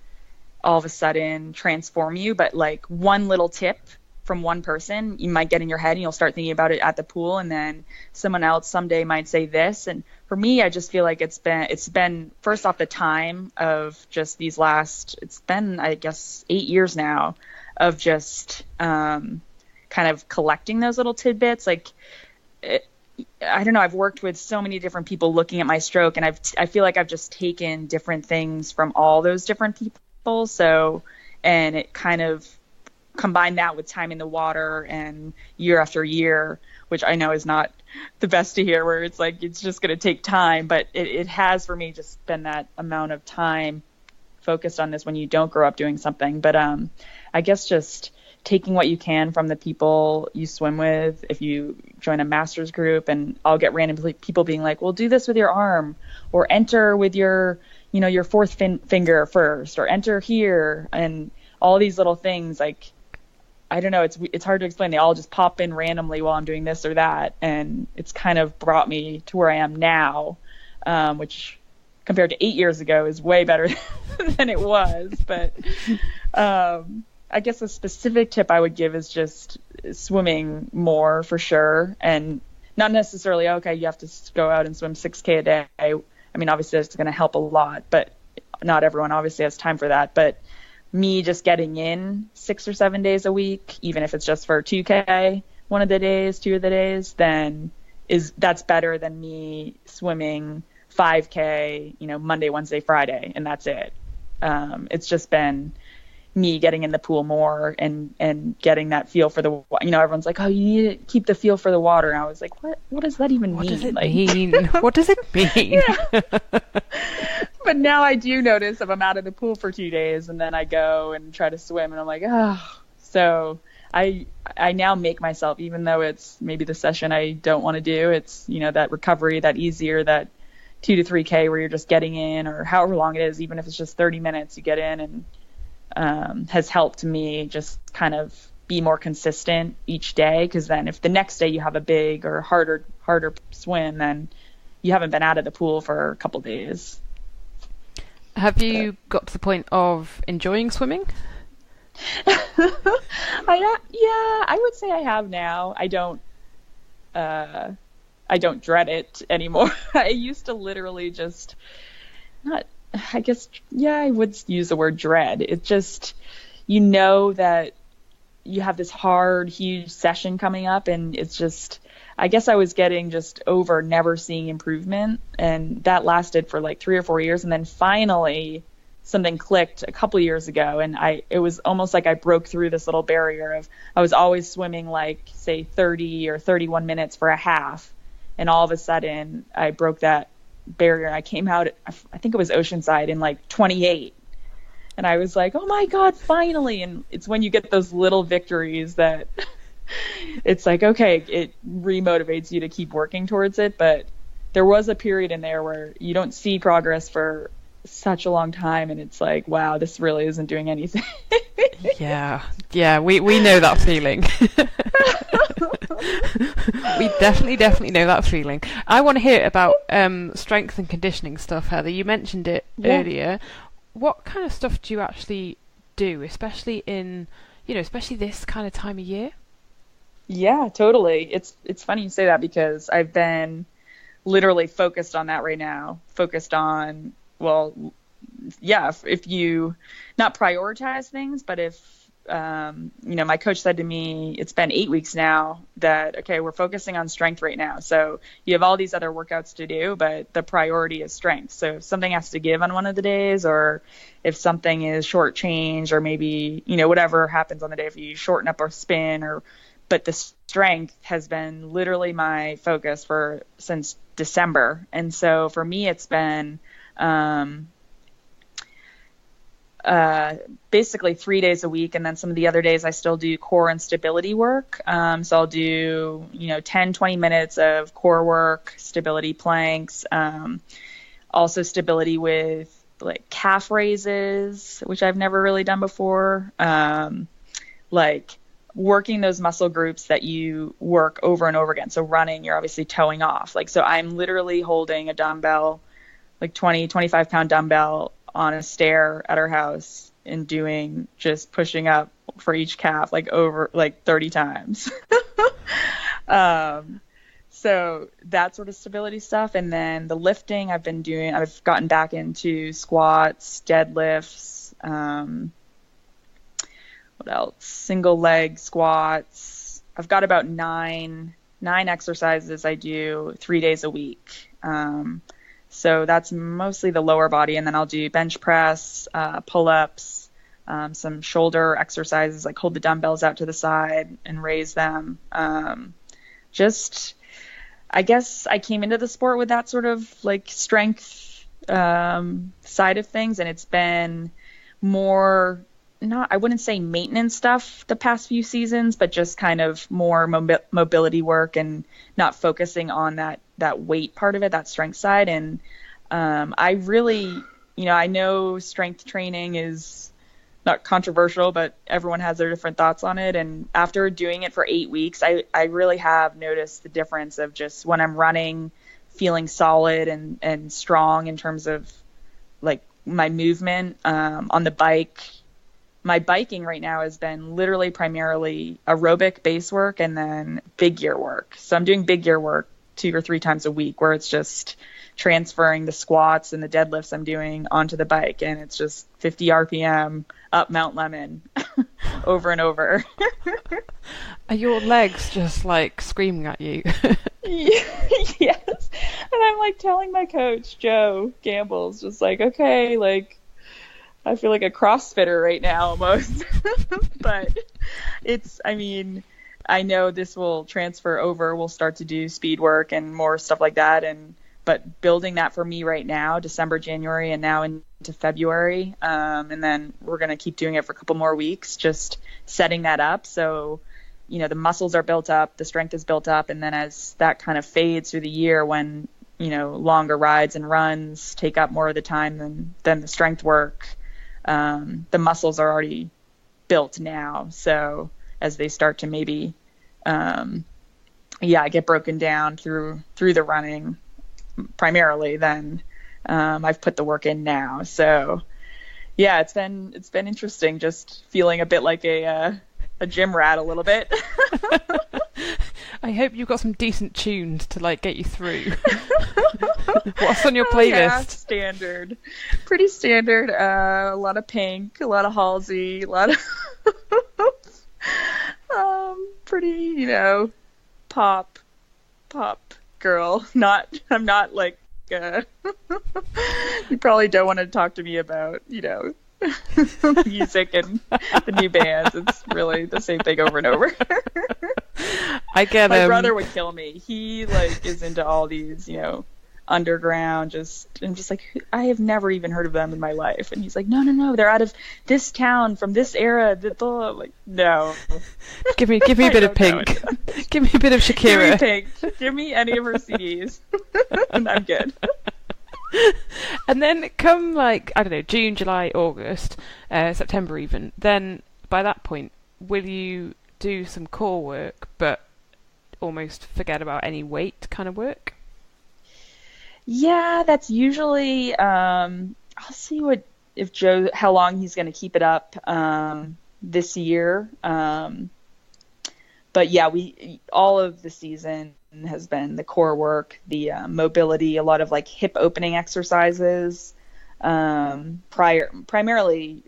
all of a sudden transform you, but like one little tip from one person you might get in your head and you'll start thinking about it at the pool, and then someone else someday might say this. And for me, I just feel like it's been first off the time of just these it's been I guess 8 years now of just kind of collecting those little tidbits. Like I don't know, I've worked with so many different people looking at my stroke, and I feel like I've just taken different things from all those different people. So, and it kind of combine that with time in the water and year after year, which I know is not the best to hear, where it's like it's just going to take time, but it has for me just been that amount of time focused on this when you don't grow up doing something. But I guess just taking what you can from the people you swim with. If you join a master's group, and I'll get random people being like, well, do this with your arm, or enter with your your fourth finger first, or enter here, and all these little things. Like, I don't know, it's hard to explain. They all just pop in randomly while I'm doing this or that, and it's kind of brought me to where I am now, which compared to 8 years ago is way better than it was. But I guess a specific tip I would give is just swimming more for sure, and not necessarily, okay, you have to go out and swim 6K a day. I mean, obviously that's going to help a lot, but not everyone obviously has time for that. But me just getting in 6 or 7 days a week, even if it's just for 2K one of the days, 2 of the days, then that's better than me swimming 5K, Monday, Wednesday, Friday, and that's it. It's just been, me getting in the pool more and getting that feel for the, everyone's like, oh, you need to keep the feel for the water. And I was like, what does that even mean? What does it mean? What does it mean? But now I do notice if I'm out of the pool for 2 days and then I go and try to swim and I'm like, oh. So I now make myself, even though it's maybe the session I don't want to do, it's, that recovery, that easier, that 2 to 3K where you're just getting in, or however long it is, even if it's just 30 minutes, you get in, and has helped me just kind of be more consistent each day. Because then if the next day you have a big or harder swim, then you haven't been out of the pool for a couple days. Have you got to the point of enjoying swimming? I would say I have now. I don't dread it anymore. I used to literally just I would use the word dread. It's just, that you have this hard, huge session coming up, and it's just, I guess I was getting just over never seeing improvement, and that lasted for like 3 or 4 years, and then finally something clicked a couple years ago, and it was almost like I broke through this little barrier of, I was always swimming like, say, 30 or 31 minutes for a half, and all of a sudden I broke that barrier. I came out, I think it was Oceanside, in like 28, and I was like, oh my God, finally. And it's when you get those little victories that it's like, okay, it remotivates you to keep working towards it. But there was a period in there where you don't see progress for such a long time, and it's like, wow, this really isn't doing anything. yeah we know that feeling. We definitely know that feeling. I want to hear about strength and conditioning stuff, Heather. You mentioned it earlier. What kind of stuff do you actually do, especially in, especially this kind of time of year? Yeah, totally. It's funny you say that, because I've been literally focused on that right now. Focused on, if you not prioritize things, but if my coach said to me, it's been 8 weeks now, that, okay, we're focusing on strength right now. So you have all these other workouts to do, but the priority is strength. So if something has to give on one of the days, or if something is shortchanged, or maybe, whatever happens on the day, if you shorten up or spin, but the strength has been literally my focus since December. And so for me, it's been, basically 3 days a week, and then some of the other days I still do core and stability work. So I'll do 10-20 minutes of core work, stability planks, also stability with like calf raises, which I've never really done before, like working those muscle groups that you work over and over again. So running, you're obviously toeing off, so I'm literally holding a dumbbell, like 25 pound dumbbell, on a stair at our house, and just pushing up for each calf, over 30 times. So that sort of stability stuff. And then the lifting I've gotten back into squats, deadlifts, what else? Single leg squats. I've got about nine exercises I do 3 days a week. So that's mostly the lower body, and then I'll do bench press, pull-ups, some shoulder exercises, like hold the dumbbells out to the side and raise them. I guess I came into the sport with that sort of like strength side of things, and it's been more, I wouldn't say maintenance stuff the past few seasons, but just kind of more mobility work, and not focusing on that weight part of it, that strength side. And I really, I know strength training is not controversial, but everyone has their different thoughts on it. And after doing it for 8 weeks, I really have noticed the difference of just when I'm running, feeling solid and strong in terms of like my movement on the bike. My biking right now has been literally primarily aerobic base work and then big gear work. So I'm doing big gear work 2 or 3 times a week, where it's just transferring the squats and the deadlifts I'm doing onto the bike, and it's just 50 RPM up Mount Lemmon over and over. Are your legs just like screaming at you? Yes. And I'm like telling my coach, Joe Gamble's just like, okay, like I feel like a CrossFitter right now almost. But I know this will transfer over. We'll start to do speed work and more stuff like that. But building that for me right now, December, January, and now into February. And then we're going to keep doing it for a couple more weeks, just setting that up. So, the muscles are built up, the strength is built up. And then as that kind of fades through the year, when, longer rides and runs take up more of the time than the strength work, the muscles are already built now. So as they start to maybe, get broken down through the running primarily, then I've put the work in now. So yeah, it's been interesting, just feeling a bit like a gym rat a little bit. I hope you've got some decent tunes to get you through. What's on your playlist? Yeah, standard, pretty standard. A lot of Pink, a lot of Halsey, a lot of pretty, pop girl. I'm not like you probably don't want to talk to me about music and the new bands. It's really the same thing over and over. I get my brother would kill me. He is into all these underground, I'm just like, I have never even heard of them in my life. And he's like, no, they're out of this town from this era. I'm like, no. Give me a bit of Pink. Give me a bit of Shakira. Give me Pink. Give me any of her CDs. And I'm good. And then come I don't know, June, July, August, September even, then by that point, will you do some core work but almost forget about any weight kind of work? Yeah, that's usually, I'll see if Joe, how long he's going to keep it up this year. But yeah, all of the season has been the core work, the mobility, a lot of hip opening exercises, primarily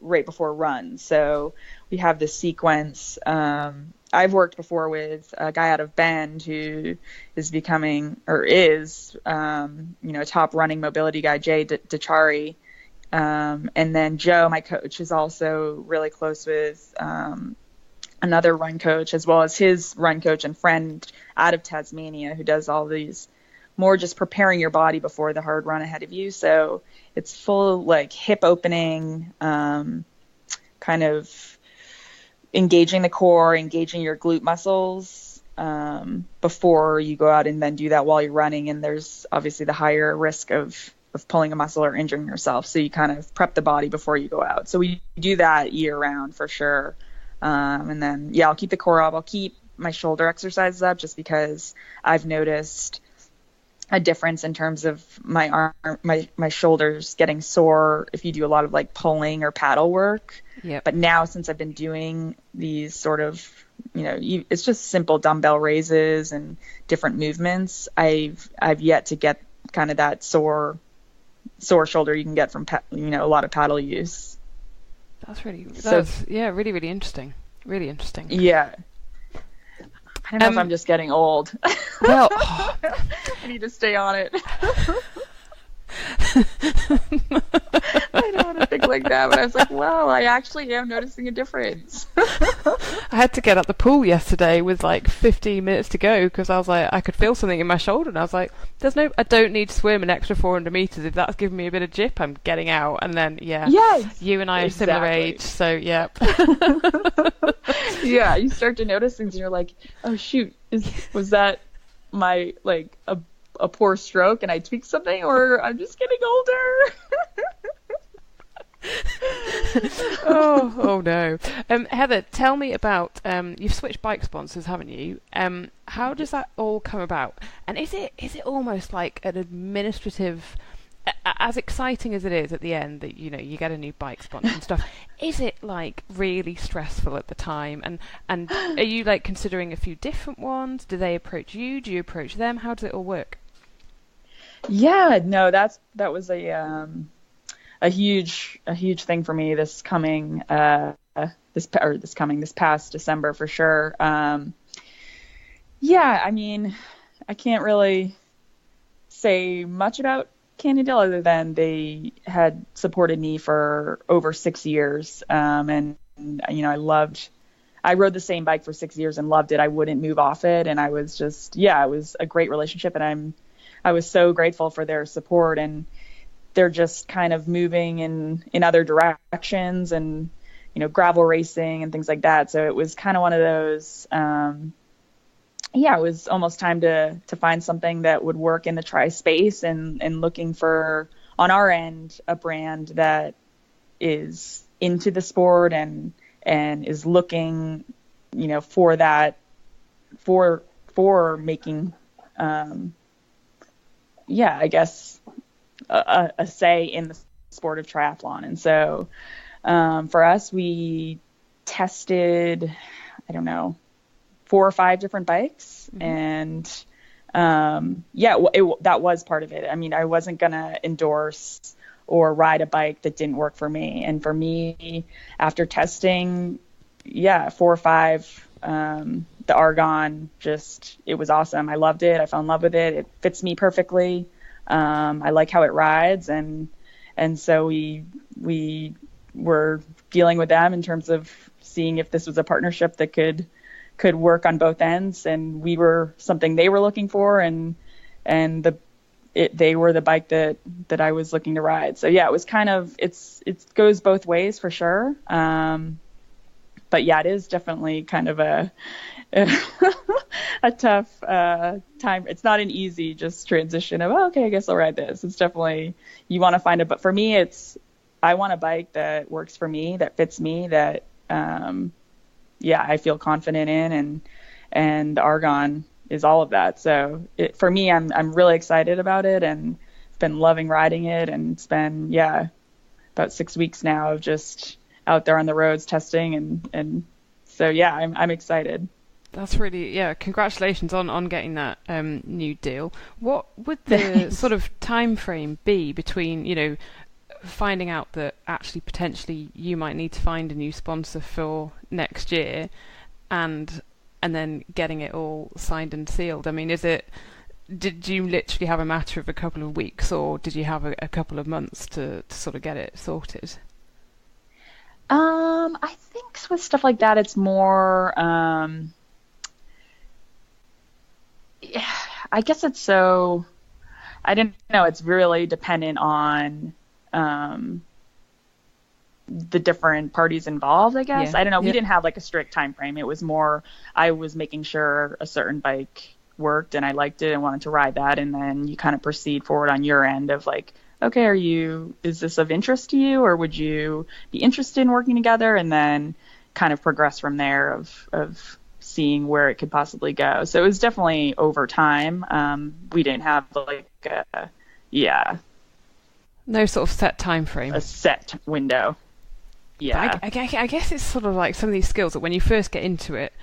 right before runs. So we have this sequence. I've worked before with a guy out of Bend who is a top running mobility guy, Jay DeChari. And then Joe, my coach, is also really close with another run coach, as well as his run coach and friend out of Tasmania, who does all these more just preparing your body before the hard run ahead of you. So it's full hip opening, kind of engaging the core, engaging your glute muscles before you go out and then do that while you're running. And there's obviously the higher risk of pulling a muscle or injuring yourself. So you kind of prep the body before you go out. So we do that year round for sure. And then, I'll keep the core up. I'll keep my shoulder exercises up just because I've noticed a difference in terms of my arm, my shoulders getting sore if you do a lot of pulling or paddle work. Yep. But now, since I've been doing these sort of, it's just simple dumbbell raises and different movements, I've yet to get kind of that sore shoulder you can get from a lot of paddle use. That's really really interesting. Really interesting. Yeah. I don't know if I'm just getting old. Well, I need to stay on it. I don't want to think like that, but I was like, wow, I actually am noticing a difference. I had to get at the pool yesterday with 15 minutes to go because I was like, I could feel something in my shoulder, and I was like, I don't need to swim an extra 400 meters. If that's giving me a bit of jip, I'm getting out. And then, yes, you and I are similar age, so yeah. Yeah, you start to notice things, and you're like, oh shoot, was that my a poor stroke and I tweaked something, or I'm just getting older? oh no. Heather, tell me about, you've switched bike sponsors, haven't you? How does that all come about? And is it almost like an administrative, as exciting as it is at the end that you get a new bike sponsor and stuff, is it really stressful at the time? And are you considering a few different ones? Do they approach you? Do you approach them? How does it all work? Yeah, no, that was a huge thing for me this past December for sure. Yeah, I mean, I can't really say much about Cannondale, other than they had supported me for over 6 years. And, I rode the same bike for 6 years and loved it. I wouldn't move off it. And I was just, it was a great relationship. And I was so grateful for their support, and they're just kind of moving in other directions and, gravel racing and things like that. So it was kind of one of those, it was almost time to find something that would work in the tri space, and looking for, on our end, a brand that is into the sport and is looking, for that, for making, I guess a say in the sport of triathlon. And so, for us, we tested, 4 or 5 different bikes. Mm-hmm. And, that was part of it. I mean, I wasn't going to endorse or ride a bike that didn't work for me. And for me, after testing, 4 or 5, the Argon, it was awesome. I loved it. I fell in love with it. It fits me perfectly. I like how it rides. And so we were dealing with them in terms of seeing if this was a partnership that could work on both ends. And we were something they were looking for, and they were the bike that I was looking to ride. So it was kind of, it goes both ways for sure. But it is definitely kind of a tough time. It's not an easy just transition of, okay, I guess I'll ride this. It's definitely, you want to find but for me, I want a bike that works for me, that fits me, that, I feel confident in, and Argon is all of that. So for me, I'm really excited about it, and been loving riding it, and it's been, about 6 weeks now of just out there on the roads testing. And so, I'm excited. That's really, congratulations on getting that new deal. What would the sort of time frame be between, finding out that actually potentially you might need to find a new sponsor for next year, and then getting it all signed and sealed? I mean, did you literally have a matter of a couple of weeks, or did you have a couple of months to sort of get it sorted? I think with stuff like that, it's more, I guess it's so, I don't know, it's really dependent on the different parties involved, I guess. I don't know. We didn't have like a strict time frame. It was more, I was making sure a certain bike worked and I liked it and wanted to ride that. And then you kind of proceed forward on your end of like, okay, is this of interest to you, or would you be interested in working together? And then kind of progress from there of seeing where it could possibly go. So it was definitely over time. We didn't have like no sort of set time frame. A set window. Yeah. I guess it's sort of like some of these skills that when you first get into it,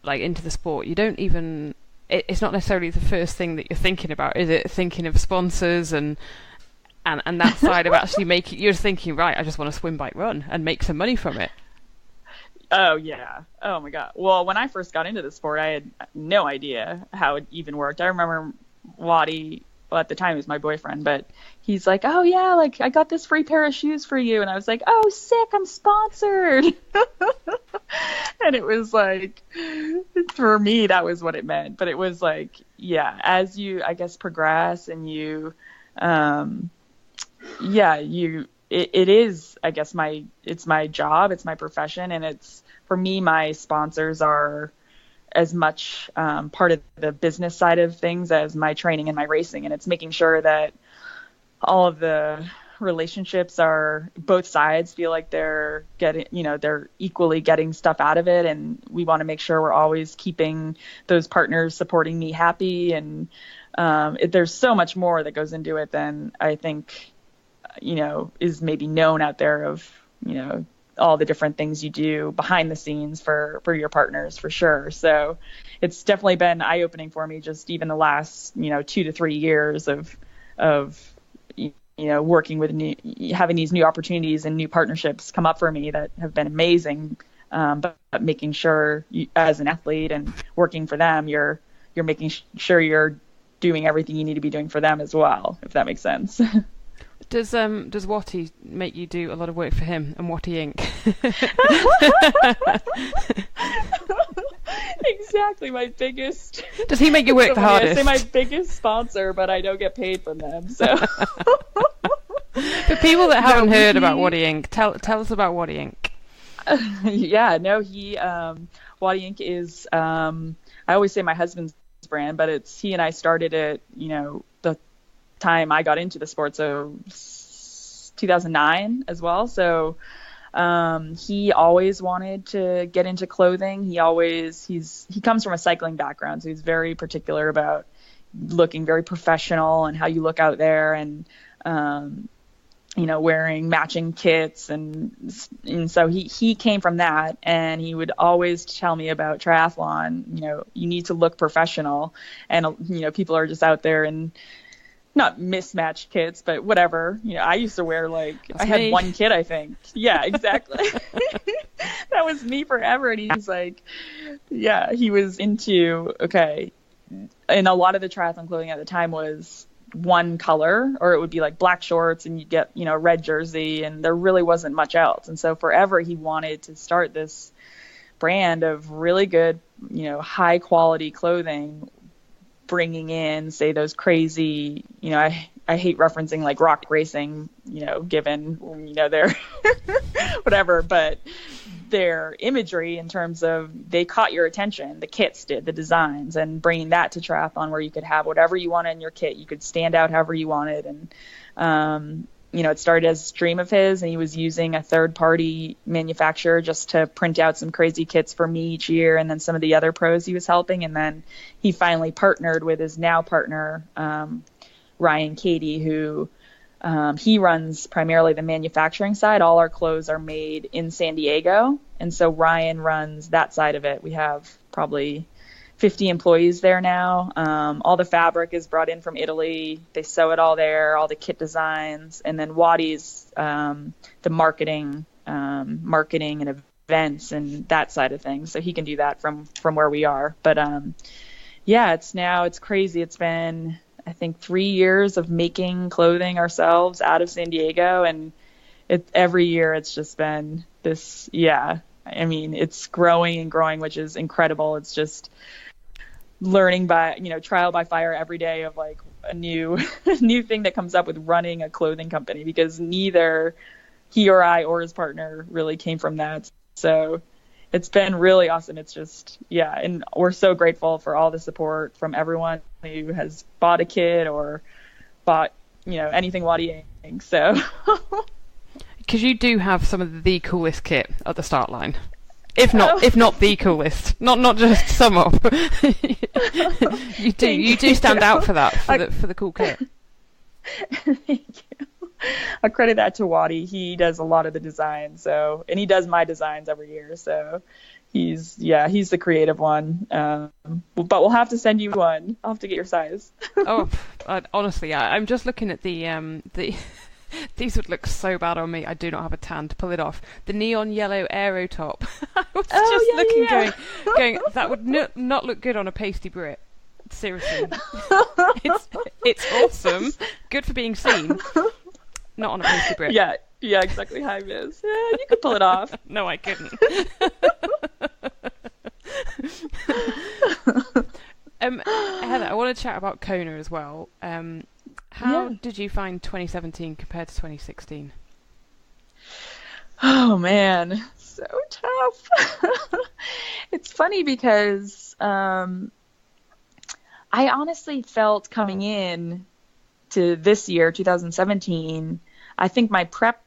like into the sport, you don't even, it's not necessarily the first thing that you're thinking about, is it? Thinking of sponsors and that side of actually making, you're thinking, right, I just want to swim, bike, run and make some money from it. Oh, yeah. Oh, my God. Well, when I first got into the sport, I had no idea how it even worked. I remember Waddy, well, at the time he was my boyfriend, but he's like, oh, yeah, like, I got this free pair of shoes for you. And I was like, oh, sick, I'm sponsored. And it was like, for me, that was what it meant. But it was like, as you, I guess, progress and you, it is, I guess, it's my job, it's my profession, and it's, for me, my sponsors are as much part of the business side of things as my training and my racing. And it's making sure that all of the relationships are, both sides feel like they're getting, they're equally getting stuff out of it. And we want to make sure we're always keeping those partners supporting me happy. And there's so much more that goes into it than I think, is maybe known out there of, all the different things you do behind the scenes for your partners, for sure. So it's definitely been eye-opening for me, just even the last, 2 to 3 years of working with having these new opportunities and new partnerships come up for me that have been amazing. But making sure as an athlete and working for them, you're making sure you're doing everything you need to be doing for them as well, if that makes sense. Does Watty make you do a lot of work for him and Watty Inc? Exactly, my biggest. Does he make you work the hardest? I say my biggest sponsor, but I don't get paid from them. So, for people that haven't heard about Watty Inc, tell us about Watty Inc. Yeah, no, Watty Inc is. I always say my husband's brand, but he and I started it. The time I got into the sport, so 2009 as well. So he always wanted to get into clothing. He comes from a cycling background, so he's very particular about looking very professional and how you look out there, and wearing matching kits, and so he came from that, and he would always tell me about triathlon. You need to look professional, and people are just out there and not mismatched kits, but whatever. I used to wear I had one kit, I think. Yeah, exactly. That was me forever. And he's like, yeah, he was into, okay. And a lot of the triathlon clothing at the time was one color, or it would be like black shorts and you'd get, a red jersey, and there really wasn't much else. And so forever he wanted to start this brand of really good, high quality clothing, bringing in, say, those crazy, I hate referencing like rock racing, given, their whatever, but their imagery in terms of they caught your attention, the kits did, the designs, and bringing that to triathlon where you could have whatever you wanted in your kit, you could stand out however you wanted. And, it started as a dream of his, and he was using a third-party manufacturer just to print out some crazy kits for me each year, and then some of the other pros he was helping. And then he finally partnered with his now partner, Ryan Cady, who he runs primarily the manufacturing side. All our clothes are made in San Diego, and so Ryan runs that side of it. We have probably 50 employees there now. All the fabric is brought in from Italy. They sew it all there, all the kit designs. And then Watty's the marketing and events and that side of things. So he can do that from where we are. But it's crazy. It's been, I think, 3 years of making clothing ourselves out of San Diego. And every year it's just been this, it's growing and growing, which is incredible. It's just learning by, trial by fire every day of like a new thing that comes up with running a clothing company, because neither he or I or his partner really came from that. So it's been really awesome. It's just, and we're so grateful for all the support from everyone who has bought a kit or bought, anything Watty Inc. So because you do have some of the coolest kit at the start line. If not the coolest, not just some of. You do stand out for that, for the cool kit. Thank you. I credit that to Watty. He does a lot of the designs, and he does my designs every year. So he's the creative one. But we'll have to send you one. I'll have to get your size. Honestly, I'm just looking at the. These would look so bad on me. I do not have a tan to pull it off. The neon yellow aero top. I was looking, going, that would not look good on a pasty Brit. Seriously. It's awesome. Good for being seen. Not on a pasty Brit. Yeah, exactly. Hi, Miss. Yeah, you could pull it off. No, I couldn't. Heather, I want to chat about Kona as well. How did you find 2017 compared to 2016? Oh man, so tough. It's funny because I honestly felt coming in to this year, 2017, I think my prep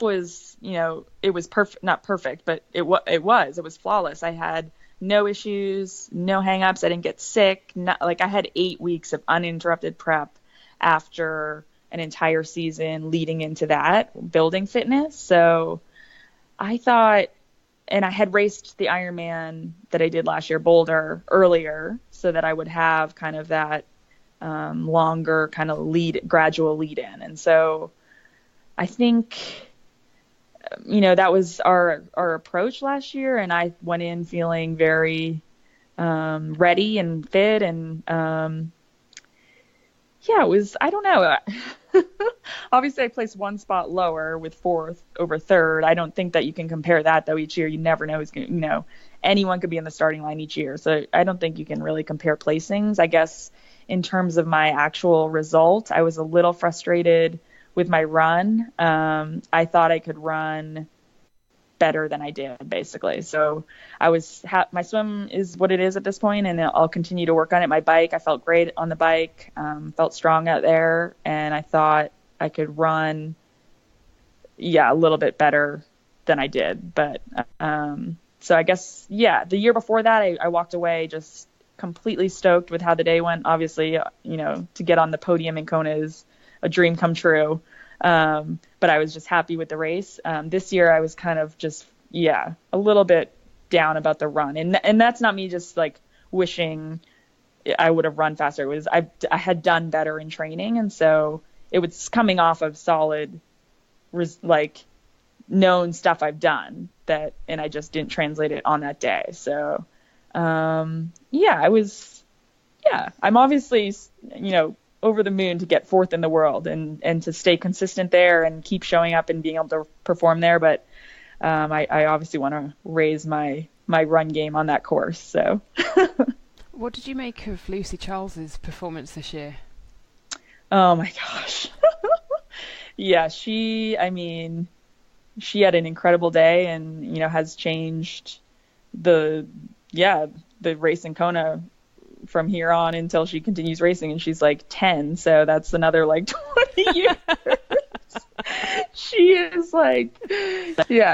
was, it was not perfect, but it was flawless. I had no issues, no hangups. I didn't get sick. I had 8 weeks of uninterrupted prep after an entire season leading into that, building fitness. So I thought, and I had raced the Ironman that I did last year, Boulder, earlier, so that I would have kind of that longer kind of gradual lead in. And so I think, that was our approach last year. And I went in feeling very ready and fit. And yeah, it was, I don't know. Obviously, I placed one spot lower with fourth over third. I don't think that you can compare that, though, each year. You never know who's going to, anyone could be in the starting line each year. So I don't think you can really compare placings. I guess in terms of my actual result, I was a little frustrated with my run. I thought I could run better than I did, basically. So my swim is what it is at this point, and I'll continue to work on it. My bike, I felt great on the bike, felt strong out there, and I thought I could run, a little bit better than I did. But so I guess, the year before that, I walked away just completely stoked with how the day went. Obviously, to get on the podium in Kona is a dream come true. But I was just happy with the race. This year I was kind of just, a little bit down about the run. And that's not me just like wishing I would have run faster. It was, I had done better in training. And so it was coming off of solid, known stuff I've done and I just didn't translate it on that day. So, I'm obviously, over the moon to get fourth in the world and to stay consistent there and keep showing up and being able to perform there. But I obviously want to raise my run game on that course. So what did you make of Lucy Charles's performance this year? Oh my gosh. Yeah, she had an incredible day and, has changed the race in Kona from here on until she continues racing, and she's like 10, so that's another 20 years. She is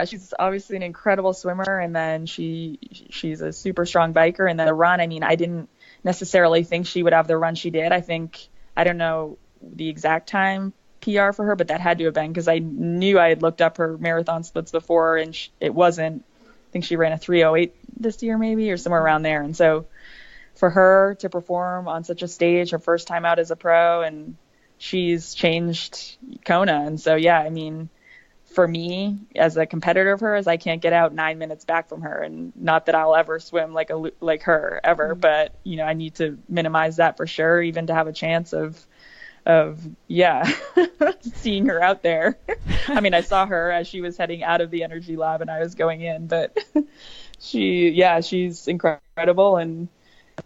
she's obviously an incredible swimmer, and then she's a super strong biker. And then the run, I didn't necessarily think she would have the run she did. I don't know the exact time PR for her, but that had to have been because I knew I had looked up her marathon splits before, and it wasn't, I think she ran a 3:08 this year maybe, or somewhere around there. And so for her to perform on such a stage, her first time out as a pro, and she's changed Kona. And so, for me as a competitor of hers, I can't get out 9 minutes back from her, and not that I'll ever swim like her ever, but I need to minimize that for sure, even to have a chance of seeing her out there. I saw her as she was heading out of the energy lab and I was going in, but she's incredible, and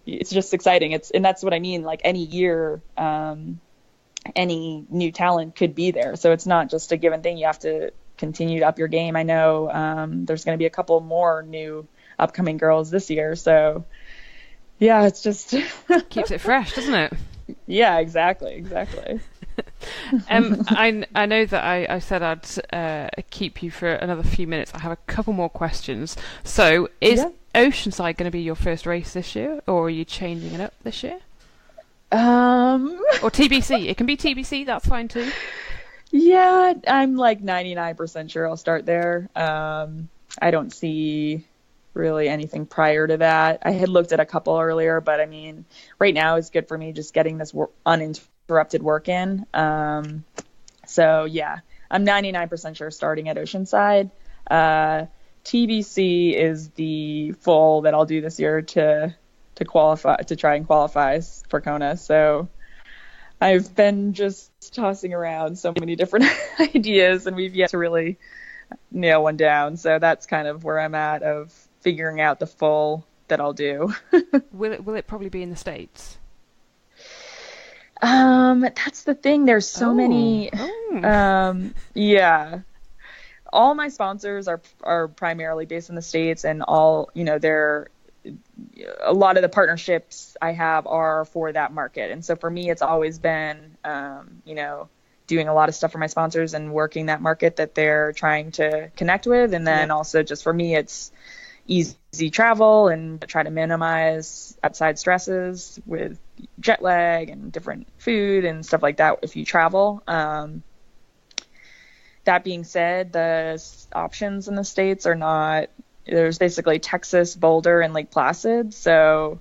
it's just exciting. And that's what I mean. Like any year, any new talent could be there. So it's not just a given thing. You have to continue to up your game. I know there's going to be a couple more new upcoming girls this year. So it's just keeps it fresh, doesn't it? Yeah, exactly. I know that I said I'd keep you for another few minutes. I have a couple more questions. So is Oceanside going to be your first race this year, or are you changing it up this year? Or TBC? It can be TBC. That's fine too. Yeah, I'm 99% sure I'll start there. I don't see really anything prior to that. I had looked at a couple earlier, but right now is good for me just getting this uninterrupted work in. So yeah, I'm 99% sure starting at Oceanside. TBC is the full that I'll do this year to qualify, to try and qualify for Kona. So I've been just tossing around so many different ideas, and we've yet to really nail one down. So that's kind of where I'm at, of figuring out the full that I'll do. Will it probably be in the States? That's the thing. There's so many. All my sponsors are primarily based in the States, and all, a lot of the partnerships I have are for that market. And so for me, it's always been, doing a lot of stuff for my sponsors and working that market that they're trying to connect with. And then also just for me, it's easy travel and try to minimize outside stresses with jet lag and different food and stuff like that if you travel. That being said, the options in the States are not, there's basically Texas, Boulder, and Lake Placid. So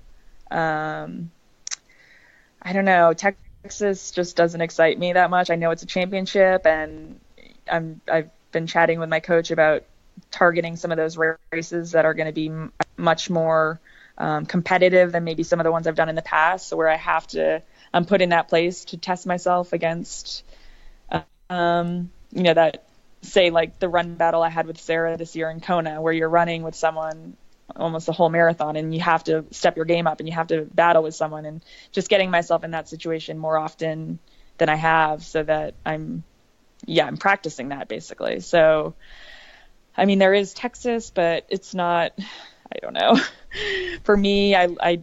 I don't know, Texas just doesn't excite me that much. I know it's a championship, and I've been chatting with my coach about targeting some of those races that are going to be much more competitive than maybe some of the ones I've done in the past. So where I have to I'm put in that place to test myself against, that, say, like the run battle I had with Sarah this year in Kona, where you're running with someone almost a whole marathon and you have to step your game up and you have to battle with someone, and just getting myself in that situation more often than I have, so that I'm practicing that basically. So, I mean, there is Texas, but it's not, I don't know. For me, I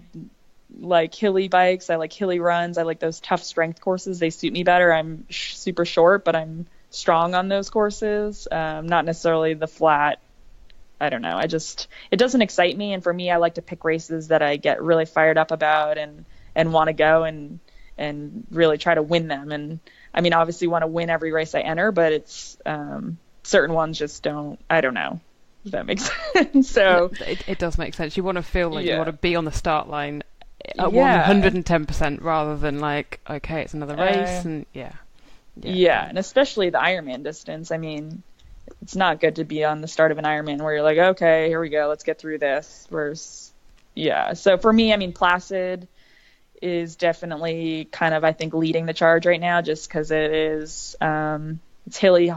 like hilly bikes. I like hilly runs. I like those tough strength courses. They suit me better. I'm super short, but I'm strong on those courses. Not necessarily the flat. I don't know. It doesn't excite me. And for me, I like to pick races that I get really fired up about and want to go and really try to win them. And I mean, obviously want to win every race I enter, but it's, certain ones just don't, I don't know if that makes sense. So it does make sense. You want to feel like you want to be on the start line at 110% rather than like, okay, it's another race. And and especially the Ironman distance. I mean, it's not good to be on the start of an Ironman where you're like, okay, here we go, let's get through this. So for me, I mean, Placid is definitely kind of, I think, leading the charge right now, just because it is, it's hilly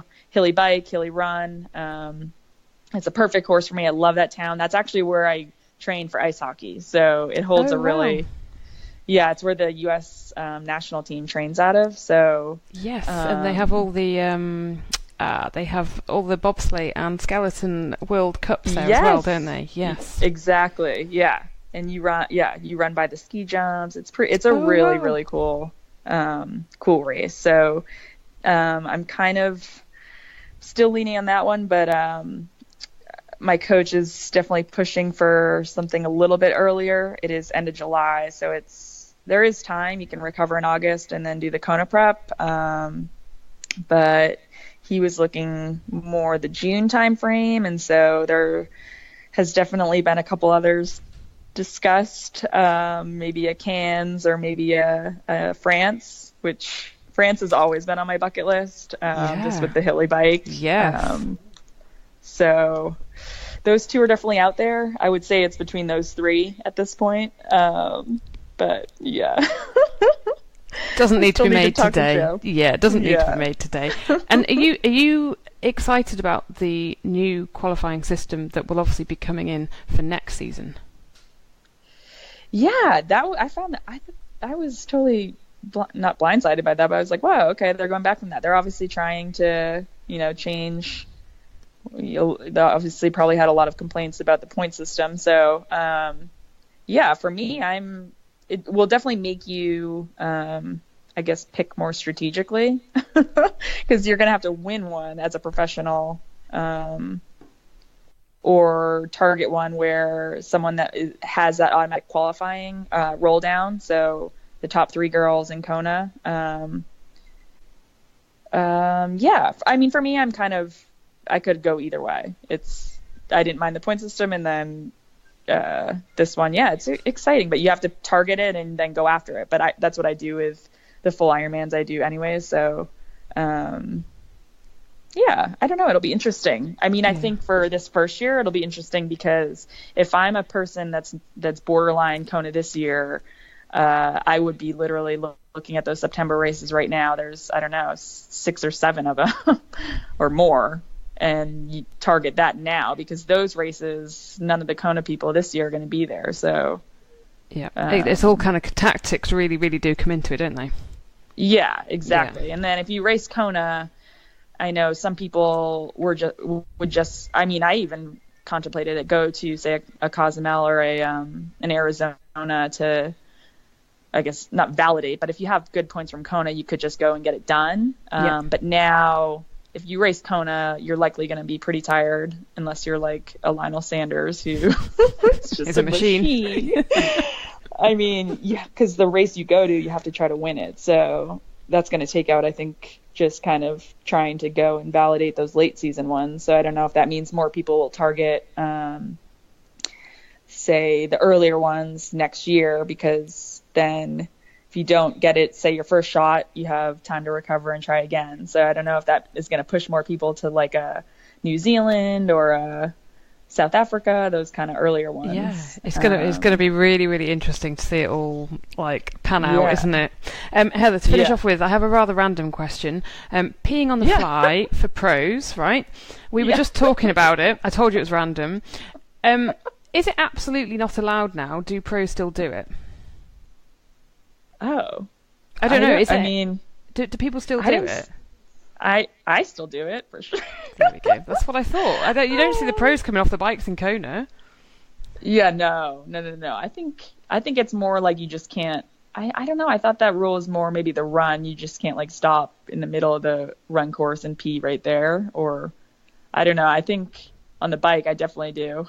bike, hilly run. It's a perfect course for me. I love that town. That's actually where I train for ice hockey. So it holds it's where the U.S. National team trains out of. So yes, and they have all the bobsleigh and skeleton World Cups there as well, don't they? Yes, exactly. Yeah, and you run by the ski jumps. It's a really cool race. So I'm kind of still leaning on that one, but my coach is definitely pushing for something a little bit earlier. It is end of July, so there is time. You can recover in August and then do the Kona prep. But he was looking more the June time frame, and so there has definitely been a couple others discussed, maybe a Cannes or maybe a France, which France has always been on my bucket list, just with the hilly bike. Yeah. So those two are definitely out there. I would say it's between those three at this point. But yeah. Doesn't need to be made today. Yeah, it doesn't need to be made today. And are you excited about the new qualifying system that will obviously be coming in for next season? Yeah, I found that I was totally not blindsided by that, but I was like, wow, okay, they're going back from that. They're obviously trying to, change. They obviously probably had a lot of complaints about the point system. So, for me, it will definitely make you, I guess, pick more strategically, because you're going to have to win one as a professional, or target one where someone that has that automatic qualifying roll down. So the top 3 girls in Kona. I mean, for me, I could go either way. I didn't mind the point system, and then this one, it's exciting, but you have to target it and then go after it. But that's what I do with the full Ironmans I do anyways. So, I don't know. It'll be interesting. I mean, I think for this first year, it'll be interesting because if I'm a person that's borderline Kona this year, I would be literally looking at those September races right now. There's, I don't know, 6 or 7 of them or more. And you target that now, because those races, none of the Kona people this year are going to be there. So, it's all kind of tactics really, really do come into it, don't they? Yeah, exactly. Yeah. And then if you race Kona, I know some people would just. I mean, I even contemplated it. Go to say a Cozumel or an Arizona to, I guess, not validate, but if you have good points from Kona, you could just go and get it done. But now, if you race Kona, you're likely going to be pretty tired, unless you're like a Lionel Sanders who is just a machine. I mean, because the race you go to, you have to try to win it. So that's going to take out, I think, just kind of trying to go and validate those late season ones. So I don't know if that means more people will target, say, the earlier ones next year, because then if you don't get it, say, your first shot, you have time to recover and try again. So I don't know if that is going to push more people to like a New Zealand or South Africa, those kind of earlier ones. Yeah, it's gonna be really, really interesting to see it all like pan out, isn't it? Heather, to finish off with, I have a rather random question. Peeing on the fly for pros, right? We were just talking about it. I told you it was random. Is it absolutely not allowed now? Do pros still do it? Oh, I don't know. I mean, do people still do it? I still do it for sure. There we go. That's what I thought. You don't see the pros coming off the bikes in Kona. Yeah, no. I think it's more like you just can't. I don't know. I thought that rule is more maybe the run. You just can't like stop in the middle of the run course and pee right there. Or I don't know. I think on the bike I definitely do.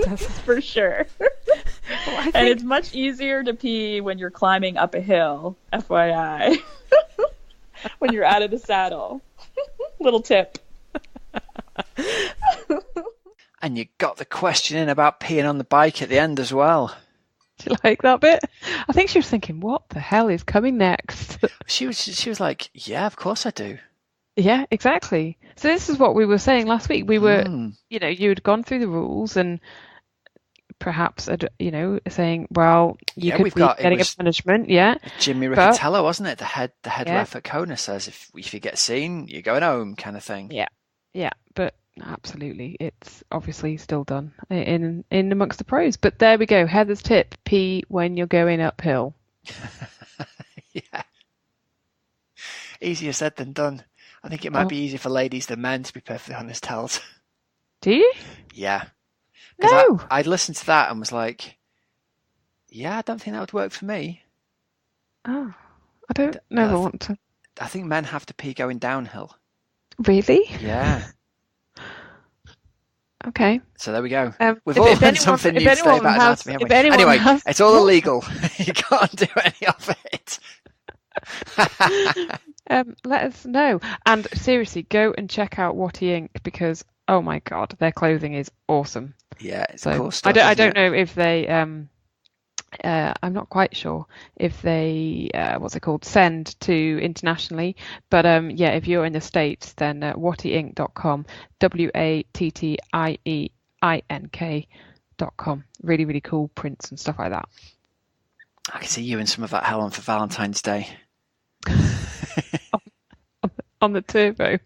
That's for sure. Well, and it's much easier to pee when you're climbing up a hill. FYI. When you're out of the saddle. Little tip. And you got the question in about peeing on the bike at the end as well. Do you like that bit? I think she was thinking, what the hell is coming next? She was like, yeah, of course I do. Yeah, exactly. So this is what we were saying last week. We were, you had gone through the rules and perhaps, saying, well, you could be getting a punishment. Yeah. Jimmy Riccatello, wasn't it? The head ref at Kona says if you get seen, you're going home, kind of thing. Yeah. Yeah. But absolutely, it's obviously still done in amongst the pros. But there we go. Heather's tip: pee when you're going uphill. Yeah. Easier said than done. I think it might be easier for ladies than men, to be perfectly honest, Tels. Do you? Yeah. No. I'd listened to that and was like, yeah, I don't think that would work for me. Oh, I don't never want to. I think men have to pee going downhill. Really? Yeah. Okay. So there we go. We've all learned something new today about anatomy, haven't we? Anyway, it's all illegal. You can't do any of it. Let us know. And seriously, go and check out Watty Inc. because, oh my God, their clothing is awesome. Yeah, it's cool stuff. I don't know if they... I'm not quite sure if they send to internationally, but if you're in the States, then wattyink.com, WATTIEINK.com. Really, really cool prints and stuff like that. I can see you in some of that Helen for Valentine's Day. on the turbo.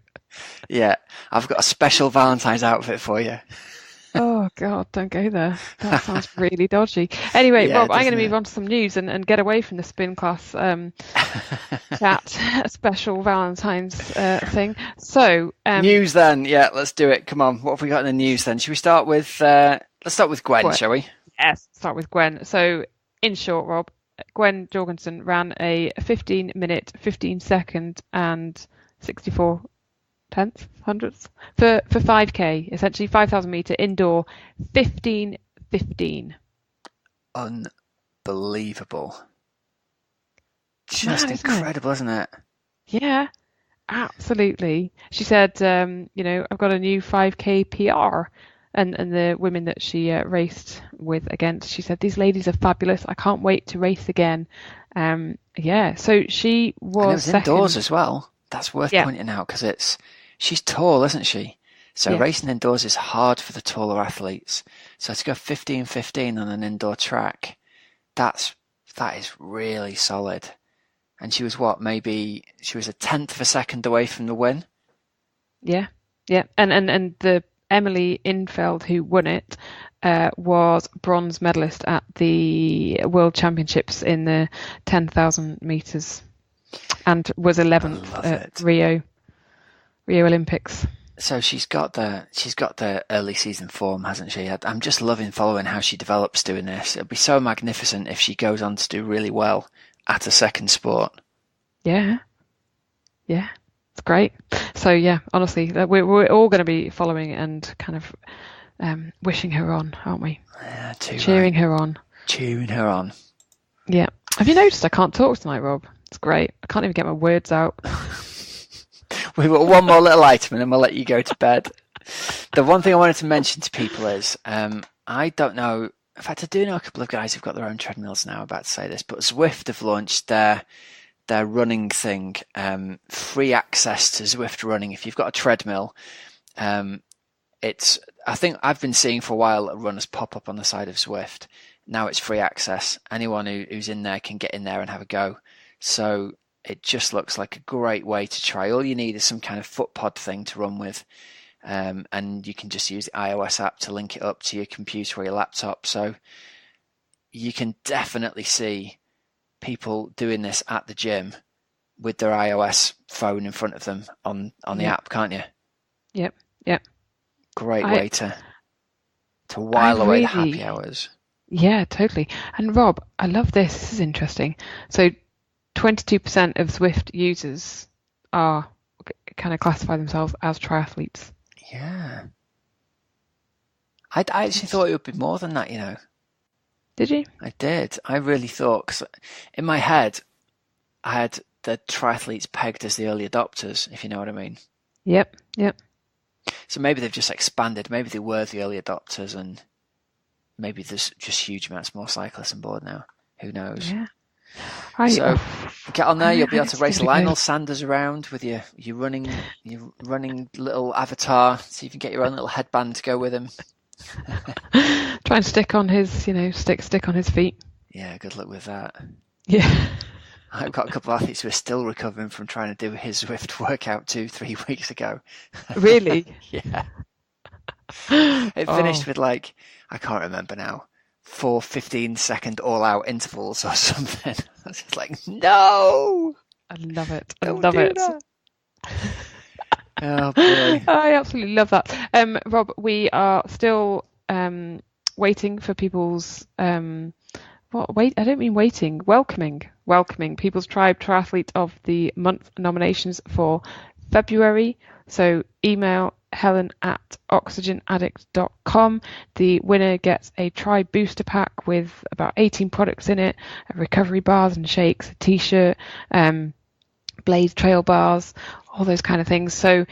Yeah, I've got a special Valentine's outfit for you. Oh, God, don't go there. That sounds really dodgy. Anyway, Rob, I'm going to move on to some news and get away from the spin class chat, special Valentine's thing. So news then. Yeah, let's do it. Come on. What have we got in the news then? Should we start with, let's start with Gwen, shall we? Yes, start with Gwen. So in short, Rob, Gwen Jorgensen ran a 15-minute, 15-second and 64 hundredths for 5k, essentially 5,000 meter indoor, 15:15. Unbelievable. Just incredible, isn't it? Yeah, absolutely. She said, I've got a new 5k PR. And the women that she raced with against, she said, these ladies are fabulous. I can't wait to race again. So she was, and it was indoors as well. That's worth pointing out because she's tall, isn't she? So racing indoors is hard for the taller athletes. So to go 15:15 on an indoor track, that is really solid. And she was maybe she was a tenth of a second away from the win. Yeah. And the Emily Infeld, who won it, was bronze medalist at the World Championships in the 10,000 meters, and was 11th at Rio Olympics. So she's got the early season form, hasn't she? I'm just loving following how she develops doing this. It'll be so magnificent if she goes on to do really well at a second sport. Yeah. It's great. So honestly, we're all going to be following and kind of wishing her on, aren't we? Yeah, cheering her on. Cheering her on. Yeah. Have you noticed I can't talk tonight, Rob? It's great. I can't even get my words out. We've got one more little item and then we'll let you go to bed. The one thing I wanted to mention to people is, I don't know, in fact, I do know a couple of guys who've got their own treadmills now, about to say this, but Zwift have launched their running thing, free access to Zwift running. If you've got a treadmill, I think I've been seeing for a while runners pop up on the side of Zwift. Now it's free access. Anyone who's in there can get in there and have a go. So it just looks like a great way to try. All you need is some kind of foot pod thing to run with. And you can just use the iOS app to link it up to your computer or your laptop. So you can definitely see people doing this at the gym with their iOS phone in front of them on the app, can't you? Yep. Great way to while away the happy hours. Yeah, totally. And Rob, I love this. This is interesting. So 22% of Zwift users are kind of classify themselves as triathletes. Yeah. I actually thought it would be more than that, you know. Did you? I did. I really thought, because in my head, I had the triathletes pegged as the early adopters, if you know what I mean. Yep. So maybe they've just expanded. Maybe they were the early adopters, and maybe there's just huge amounts more cyclists on board now. Who knows? Yeah. So get on there. You'll be able to race Lionel Sanders around with your running little avatar, so you can get your own little headband to go with him. Try and stick on his, stick on his feet. Yeah, good luck with that. Yeah. I've got a couple of athletes who are still recovering from trying to do his Zwift workout 2-3 weeks ago. Really? Yeah. It finished with I can't remember now, 4 15-second all-out intervals or something. I was just like, no! I love it. Don't do that. Oh, boy. I absolutely love that. Rob, we are still waiting for people's welcoming people's Triathlete of the Month nominations for February. So email helen@oxygenaddict.com. The winner gets a Tri booster pack with about 18 products in it, recovery bars and shakes, a t-shirt, Blaze trail bars, all those kind of things. So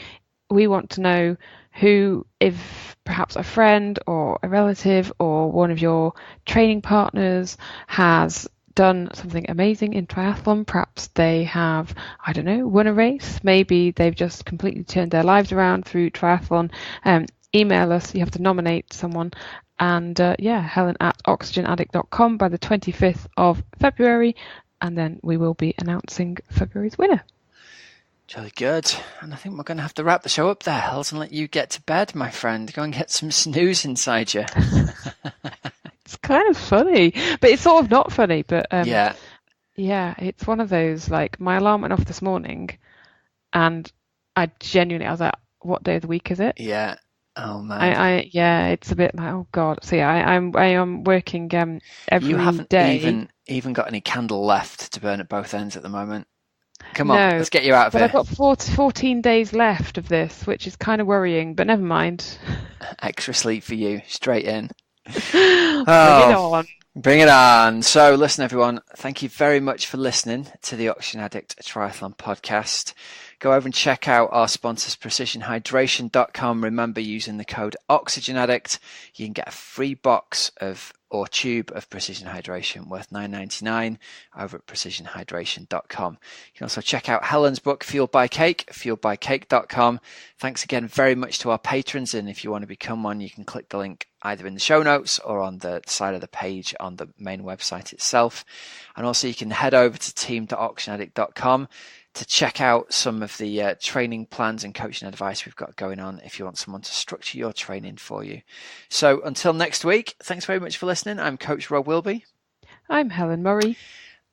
we want to know who, if perhaps a friend or a relative or one of your training partners has done something amazing in triathlon. Perhaps they have, I don't know, won a race. Maybe they've just completely turned their lives around through triathlon. Email us. You have to nominate someone. And helen@oxygenaddict.com by the 25th of February. And then we will be announcing February's winner. Jolly good. And I think we're going to have to wrap the show up there, Hels, and let you get to bed, my friend. Go and get some snooze inside you. It's kind of funny, but it's sort of not funny. But yeah, it's one of those, my alarm went off this morning and I was like, what day of the week is it? Yeah. Oh man. It's a bit like, oh God. So yeah, I am working every day. You haven't even got any candle left to burn at both ends at the moment. Come on, let's get you out of here. I've got 14 days left of this, which is kind of worrying, but never mind. Extra sleep for you, straight in. Bring it on. Bring it on. So listen, everyone, thank you very much for listening to the Oxygen Addict Triathlon podcast. Go over and check out our sponsors, precisionhydration.com. Remember, using the code OxygenAddict, you can get a free box or tube of Precision Hydration worth $9.99 over at precisionhydration.com. You can also check out Helen's book, Fueled by Cake, fueledbycake.com. Thanks again very much to our patrons, and if you want to become one, you can click the link either in the show notes or on the side of the page on the main website itself. And also you can head over to team.oxygenaddict.com to check out some of the training plans and coaching advice we've got going on if you want someone to structure your training for you. So until next week, thanks very much for listening. I'm Coach Rob Wilby. I'm Helen Murray.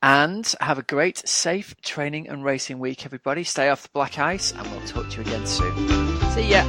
And have a great, safe training and racing week, everybody. Stay off the black ice, and we'll talk to you again soon. See ya.